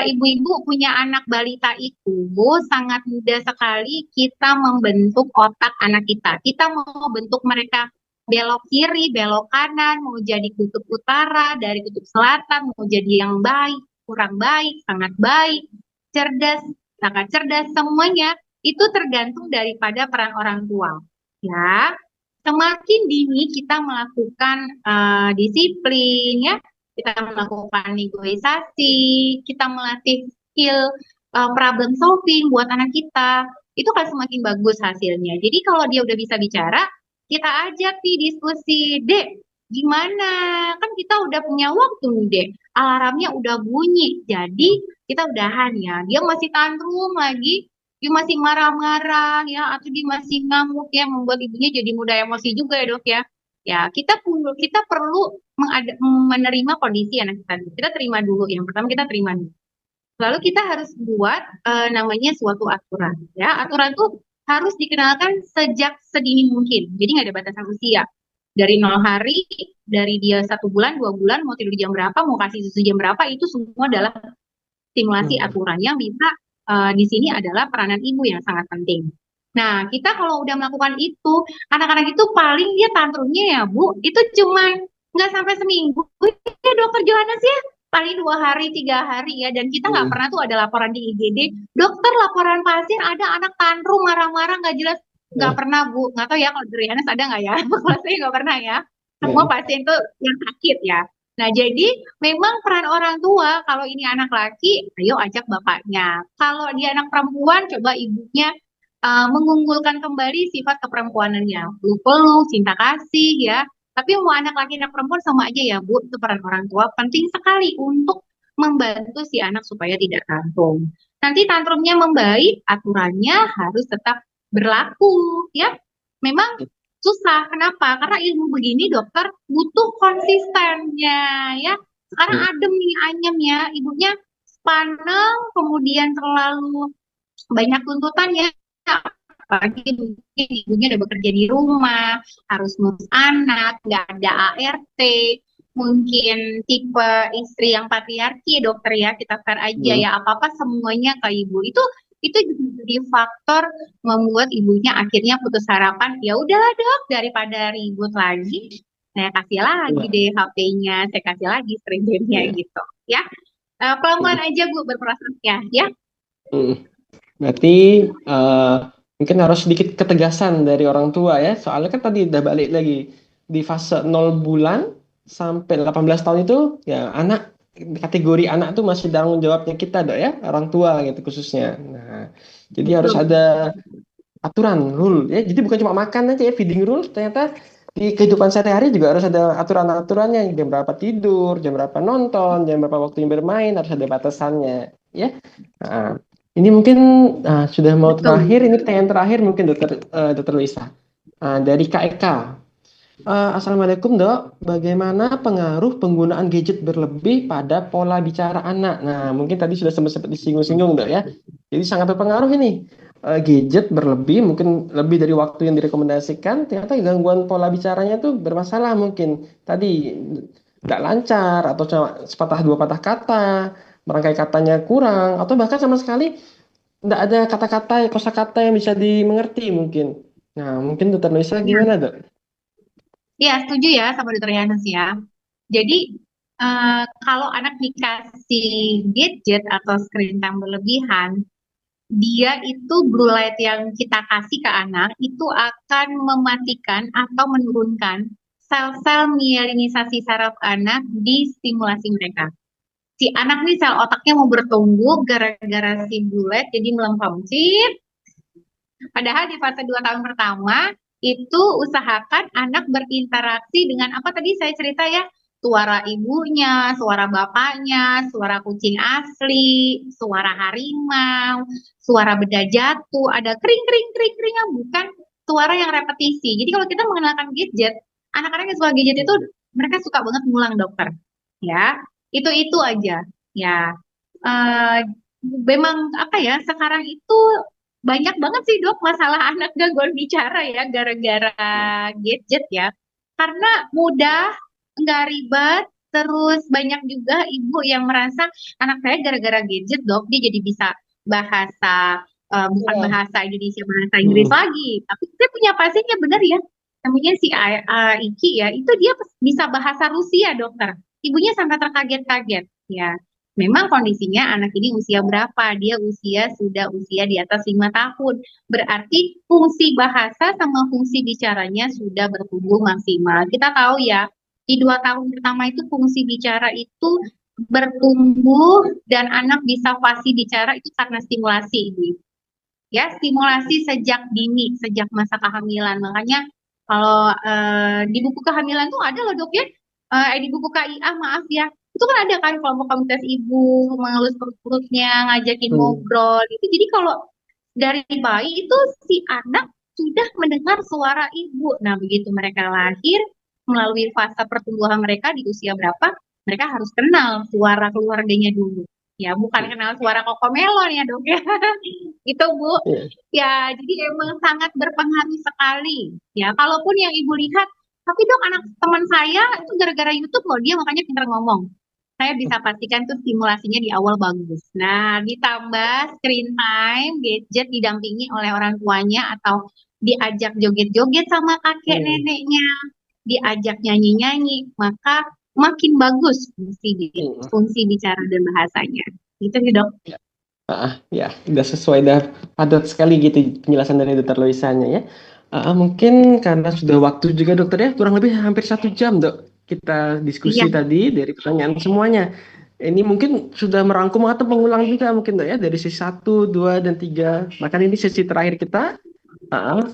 Speaker 2: ibu-ibu punya anak balita itu sangat mudah sekali kita membentuk otak anak kita. Kita mau bentuk mereka belok kiri, belok kanan, mau jadi kutub utara, dari kutub selatan, mau jadi yang baik, kurang baik, sangat baik, cerdas, sangat cerdas, semuanya itu tergantung daripada peran orang tua. Ya, semakin dini kita melakukan disiplin, ya, kita melakukan negosiasi, kita melatih skill problem solving buat anak kita, itu kan semakin bagus hasilnya. Jadi kalau dia udah bisa bicara, kita ajak nih diskusi, Dek, gimana? Kan kita udah punya waktu nih, Dek. Alarmnya udah bunyi, jadi kita udahan ya. Dia masih tantrum lagi, dia masih marah-marah ya, atau dia masih ngamuk ya, membuat ibunya jadi mudah emosi juga ya dok ya. Ya, kita perlu menerima kondisi anak kita dulu. Kita terima dulu. Yang pertama kita terima dulu. Lalu kita harus buat namanya suatu aturan. Ya, aturan tuh harus dikenalkan sejak sedini mungkin. Jadi nggak ada batasan usia. Dari 0 hari, dari dia 1 bulan, 2 bulan, mau tidur jam berapa, mau kasih susu jam berapa, itu semua adalah simulasi
Speaker 1: Hmm.
Speaker 2: aturan yang bisa di sini adalah peranan ibu yang sangat penting. Nah, kita kalau udah melakukan itu, anak-anak itu paling dia tantrumnya ya, Bu, itu cuma nggak sampai seminggu. Ya, dokter Johannes ya, paling 2 hari, 3 hari ya. Dan kita nggak
Speaker 1: Hmm.
Speaker 2: pernah tuh ada laporan di IGD, dokter laporan pasien ada anak tantrum marah-marah nggak jelas. Nggak
Speaker 1: Ya,
Speaker 2: pernah, Bu. Nggak tahu ya kalau dari Johannes ada nggak ya? Kalau saya nggak pernah ya. Semua
Speaker 1: ya.
Speaker 2: pasien tuh yang sakit ya. Nah, jadi memang peran orang tua, kalau ini anak laki, ayo ajak bapaknya. Kalau dia anak perempuan, coba ibunya mengunggulkan kembali sifat keperempuanannya. Peluk-peluk, cinta kasih ya. Tapi mau anak laki, anak perempuan sama aja ya, Bu. Itu peran orang tua penting sekali untuk membantu si anak supaya tidak tantrum. Nanti tantrumnya membaik, aturannya harus tetap berlaku ya. Memang susah. Kenapa? Karena ilmu begini dokter butuh konsistennya ya. Sekarang adem nih anyem ya, ibunya sepaneng, kemudian terlalu banyak tuntutan ya. Apalagi mungkin ibunya udah bekerja di rumah, harus ngurus anak, nggak ada ART, mungkin tipe istri yang patriarki dokter ya, kita fair aja
Speaker 1: Hmm.
Speaker 2: ya, apa-apa semuanya ke ibu. Itu juga jadi faktor membuat ibunya akhirnya putus harapan. Ya udahlah dok, daripada ribut lagi, saya kasih lagi
Speaker 1: Iya,
Speaker 2: deh HP-nya, saya kasih lagi screen-nya
Speaker 1: iya.
Speaker 2: gitu ya. Pelan-pelan aja Bu berprosesnya ya.
Speaker 1: Hmm. Berarti eh, mungkin harus sedikit ketegasan dari orang tua ya. Soalnya kan tadi udah balik lagi di fase 0 bulan sampai 18 tahun itu ya anak kategori anak tuh masih tanggung jawabnya kita dok ya, orang tua gitu khususnya. Nah, jadi harus
Speaker 2: Betul.
Speaker 1: ada aturan rule ya. Jadi bukan cuma makan aja ya feeding rules, ternyata di kehidupan sehari-hari juga harus ada aturan-aturannya, jam berapa tidur, jam berapa nonton, jam berapa waktu yang bermain, harus ada batasannya ya. Nah, ini mungkin sudah mau terakhir,
Speaker 2: Betul.
Speaker 1: ini pertanyaan terakhir mungkin dokter Luisa. Dari Kak Eka. Assalamualaikum dok, bagaimana pengaruh penggunaan gadget berlebih pada pola bicara anak? Nah, mungkin tadi sudah sempat disinggung-singgung dok ya. Jadi sangat berpengaruh ini. Gadget berlebih, mungkin lebih dari waktu yang direkomendasikan, ternyata gangguan pola bicaranya tuh bermasalah mungkin. Tadi nggak lancar, atau cuma sepatah dua patah kata, merangkai katanya kurang, atau bahkan sama sekali nggak ada kata-kata, kosakata yang bisa dimengerti mungkin. Nah, mungkin dokter Luisa
Speaker 2: Ya,
Speaker 1: gimana dok?
Speaker 2: ya setuju ya sama Dokter Yanus ya. Jadi kalau anak dikasih gadget atau screen time berlebihan, dia itu blue light yang kita kasih ke anak itu akan mematikan atau menurunkan sel-sel mielinisasi saraf anak di stimulasi mereka. Si anak nih sel otaknya mau bertumbuh gara-gara si blue light jadi melempem. Padahal di fase 2 tahun pertama itu usahakan anak berinteraksi dengan apa tadi saya cerita ya, suara ibunya, suara bapaknya, suara kucing asli, suara harimau, suara beda jatuh, ada kering kering kering kering yang bukan suara yang repetisi. Jadi kalau kita mengenalkan gadget, anak-anak yang suka gadget itu mereka suka banget ngulang dokter. Ya, itu aja. Ya, eh, memang apa ya sekarang itu banyak banget sih dok masalah anak gangguan bicara ya gara-gara gadget ya. Karena mudah, nggak ribet, terus banyak juga ibu yang merasa anak saya gara-gara gadget dok dia jadi bisa bahasa bukan
Speaker 1: Iya.
Speaker 2: bahasa Indonesia bahasa Inggris
Speaker 1: Hmm.
Speaker 2: lagi. Tapi saya punya pasiennya benar ya. Namanya si Iki ya, itu dia bisa bahasa Rusia dokter. Ibunya sampai terkaget-kaget ya. Memang kondisinya anak ini usia berapa? Dia sudah usia di atas 5 tahun. Berarti fungsi bahasa sama fungsi bicaranya sudah bertumbuh maksimal. Kita tahu ya, di 2 tahun pertama itu fungsi bicara itu bertumbuh dan anak bisa fasih bicara itu karena stimulasi ibu. Ya, stimulasi sejak dini, sejak masa kehamilan. Makanya kalau di buku kehamilan tuh ada loh dok ya, di buku KIA maaf ya, itu kan ada kan kelompok komunitas ibu mengelus perut-perutnya, ngajakin
Speaker 1: Hmm.
Speaker 2: ngobrol. Itu jadi kalau dari bayi itu si anak sudah mendengar suara ibu. Nah, begitu mereka lahir melalui fase pertumbuhan mereka di usia berapa, mereka harus kenal suara keluarganya dulu. Ya, bukan kenal suara kokomelon ya dok ya. Itu Bu.
Speaker 1: Iya.
Speaker 2: Ya, jadi emang sangat berpengaruh sekali. Ya, kalaupun yang Ibu lihat, tapi dok anak teman saya itu gara-gara YouTube loh, dia makanya pintar ngomong. Saya bisa pastikan tuh stimulasinya di awal bagus. Nah, ditambah screen time, gadget didampingi oleh orang tuanya atau diajak joget-joget sama kakek
Speaker 1: Hmm.
Speaker 2: neneknya, diajak nyanyi-nyanyi, maka makin bagus
Speaker 1: Hmm.
Speaker 2: fungsi bicara dan bahasanya. Itu sih dok.
Speaker 1: Ya, udah sesuai, dah padat sekali gitu penjelasan dari dokter Loisanya ya. Mungkin karena sudah waktu juga dokter ya, kurang lebih hampir 1 jam dok kita diskusi
Speaker 2: Iya,
Speaker 1: tadi dari pertanyaan semuanya. Ini mungkin sudah merangkum atau mengulang juga mungkin dok ya dari sesi 1, 2, dan 3. Bahkan ini sesi terakhir kita. Ah,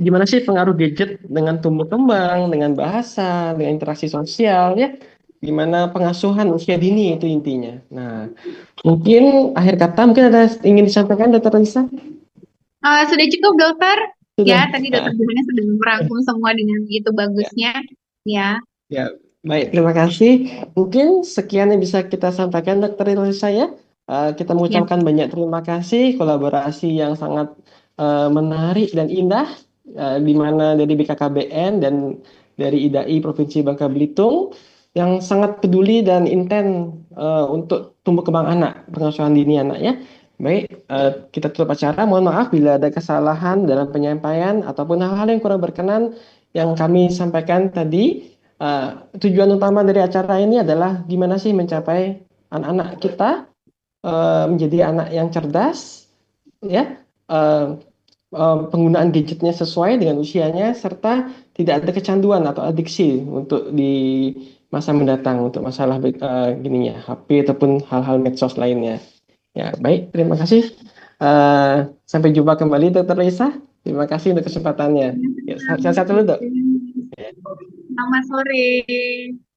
Speaker 1: Gimana sih pengaruh gadget dengan tumbuh kembang, dengan bahasa, dengan interaksi sosial ya? Gimana pengasuhan usia dini itu intinya. Nah, mungkin akhir kata mungkin ada ingin disampaikan Dokter Lisa?
Speaker 2: Sudah cukup dokter. Ya,
Speaker 1: Sudah.
Speaker 2: tadi Dokter Johannes sudah merangkum semua dengan begitu
Speaker 1: Ya,
Speaker 2: bagusnya. Ya,
Speaker 1: ya, baik, terima kasih. Mungkin sekian yang bisa kita sampaikan, Dokter Elisa ya. Kita
Speaker 2: ya.
Speaker 1: mengucapkan banyak terima kasih, kolaborasi yang sangat menarik dan indah, di mana dari BKKBN dan dari IDAI Provinsi Bangka Belitung yang sangat peduli dan intens untuk tumbuh kembang anak, pengasuhan dini anak ya. Baik, kita tutup acara. Mohon maaf bila ada kesalahan dalam penyampaian ataupun hal-hal yang kurang berkenan yang kami sampaikan tadi. Tujuan utama dari acara ini adalah gimana sih mencapai anak-anak kita menjadi anak yang cerdas, ya, eh, penggunaan gadgetnya sesuai dengan usianya, serta tidak ada kecanduan atau adiksi untuk di masa mendatang untuk masalah gininya HP ataupun hal-hal medsos lainnya. Ya, baik, terima kasih. Sampai jumpa kembali, Dokter Lisa. Terima kasih untuk kesempatannya. Ya, sehat-sehat dulu, Dok.
Speaker 2: Selamat sore.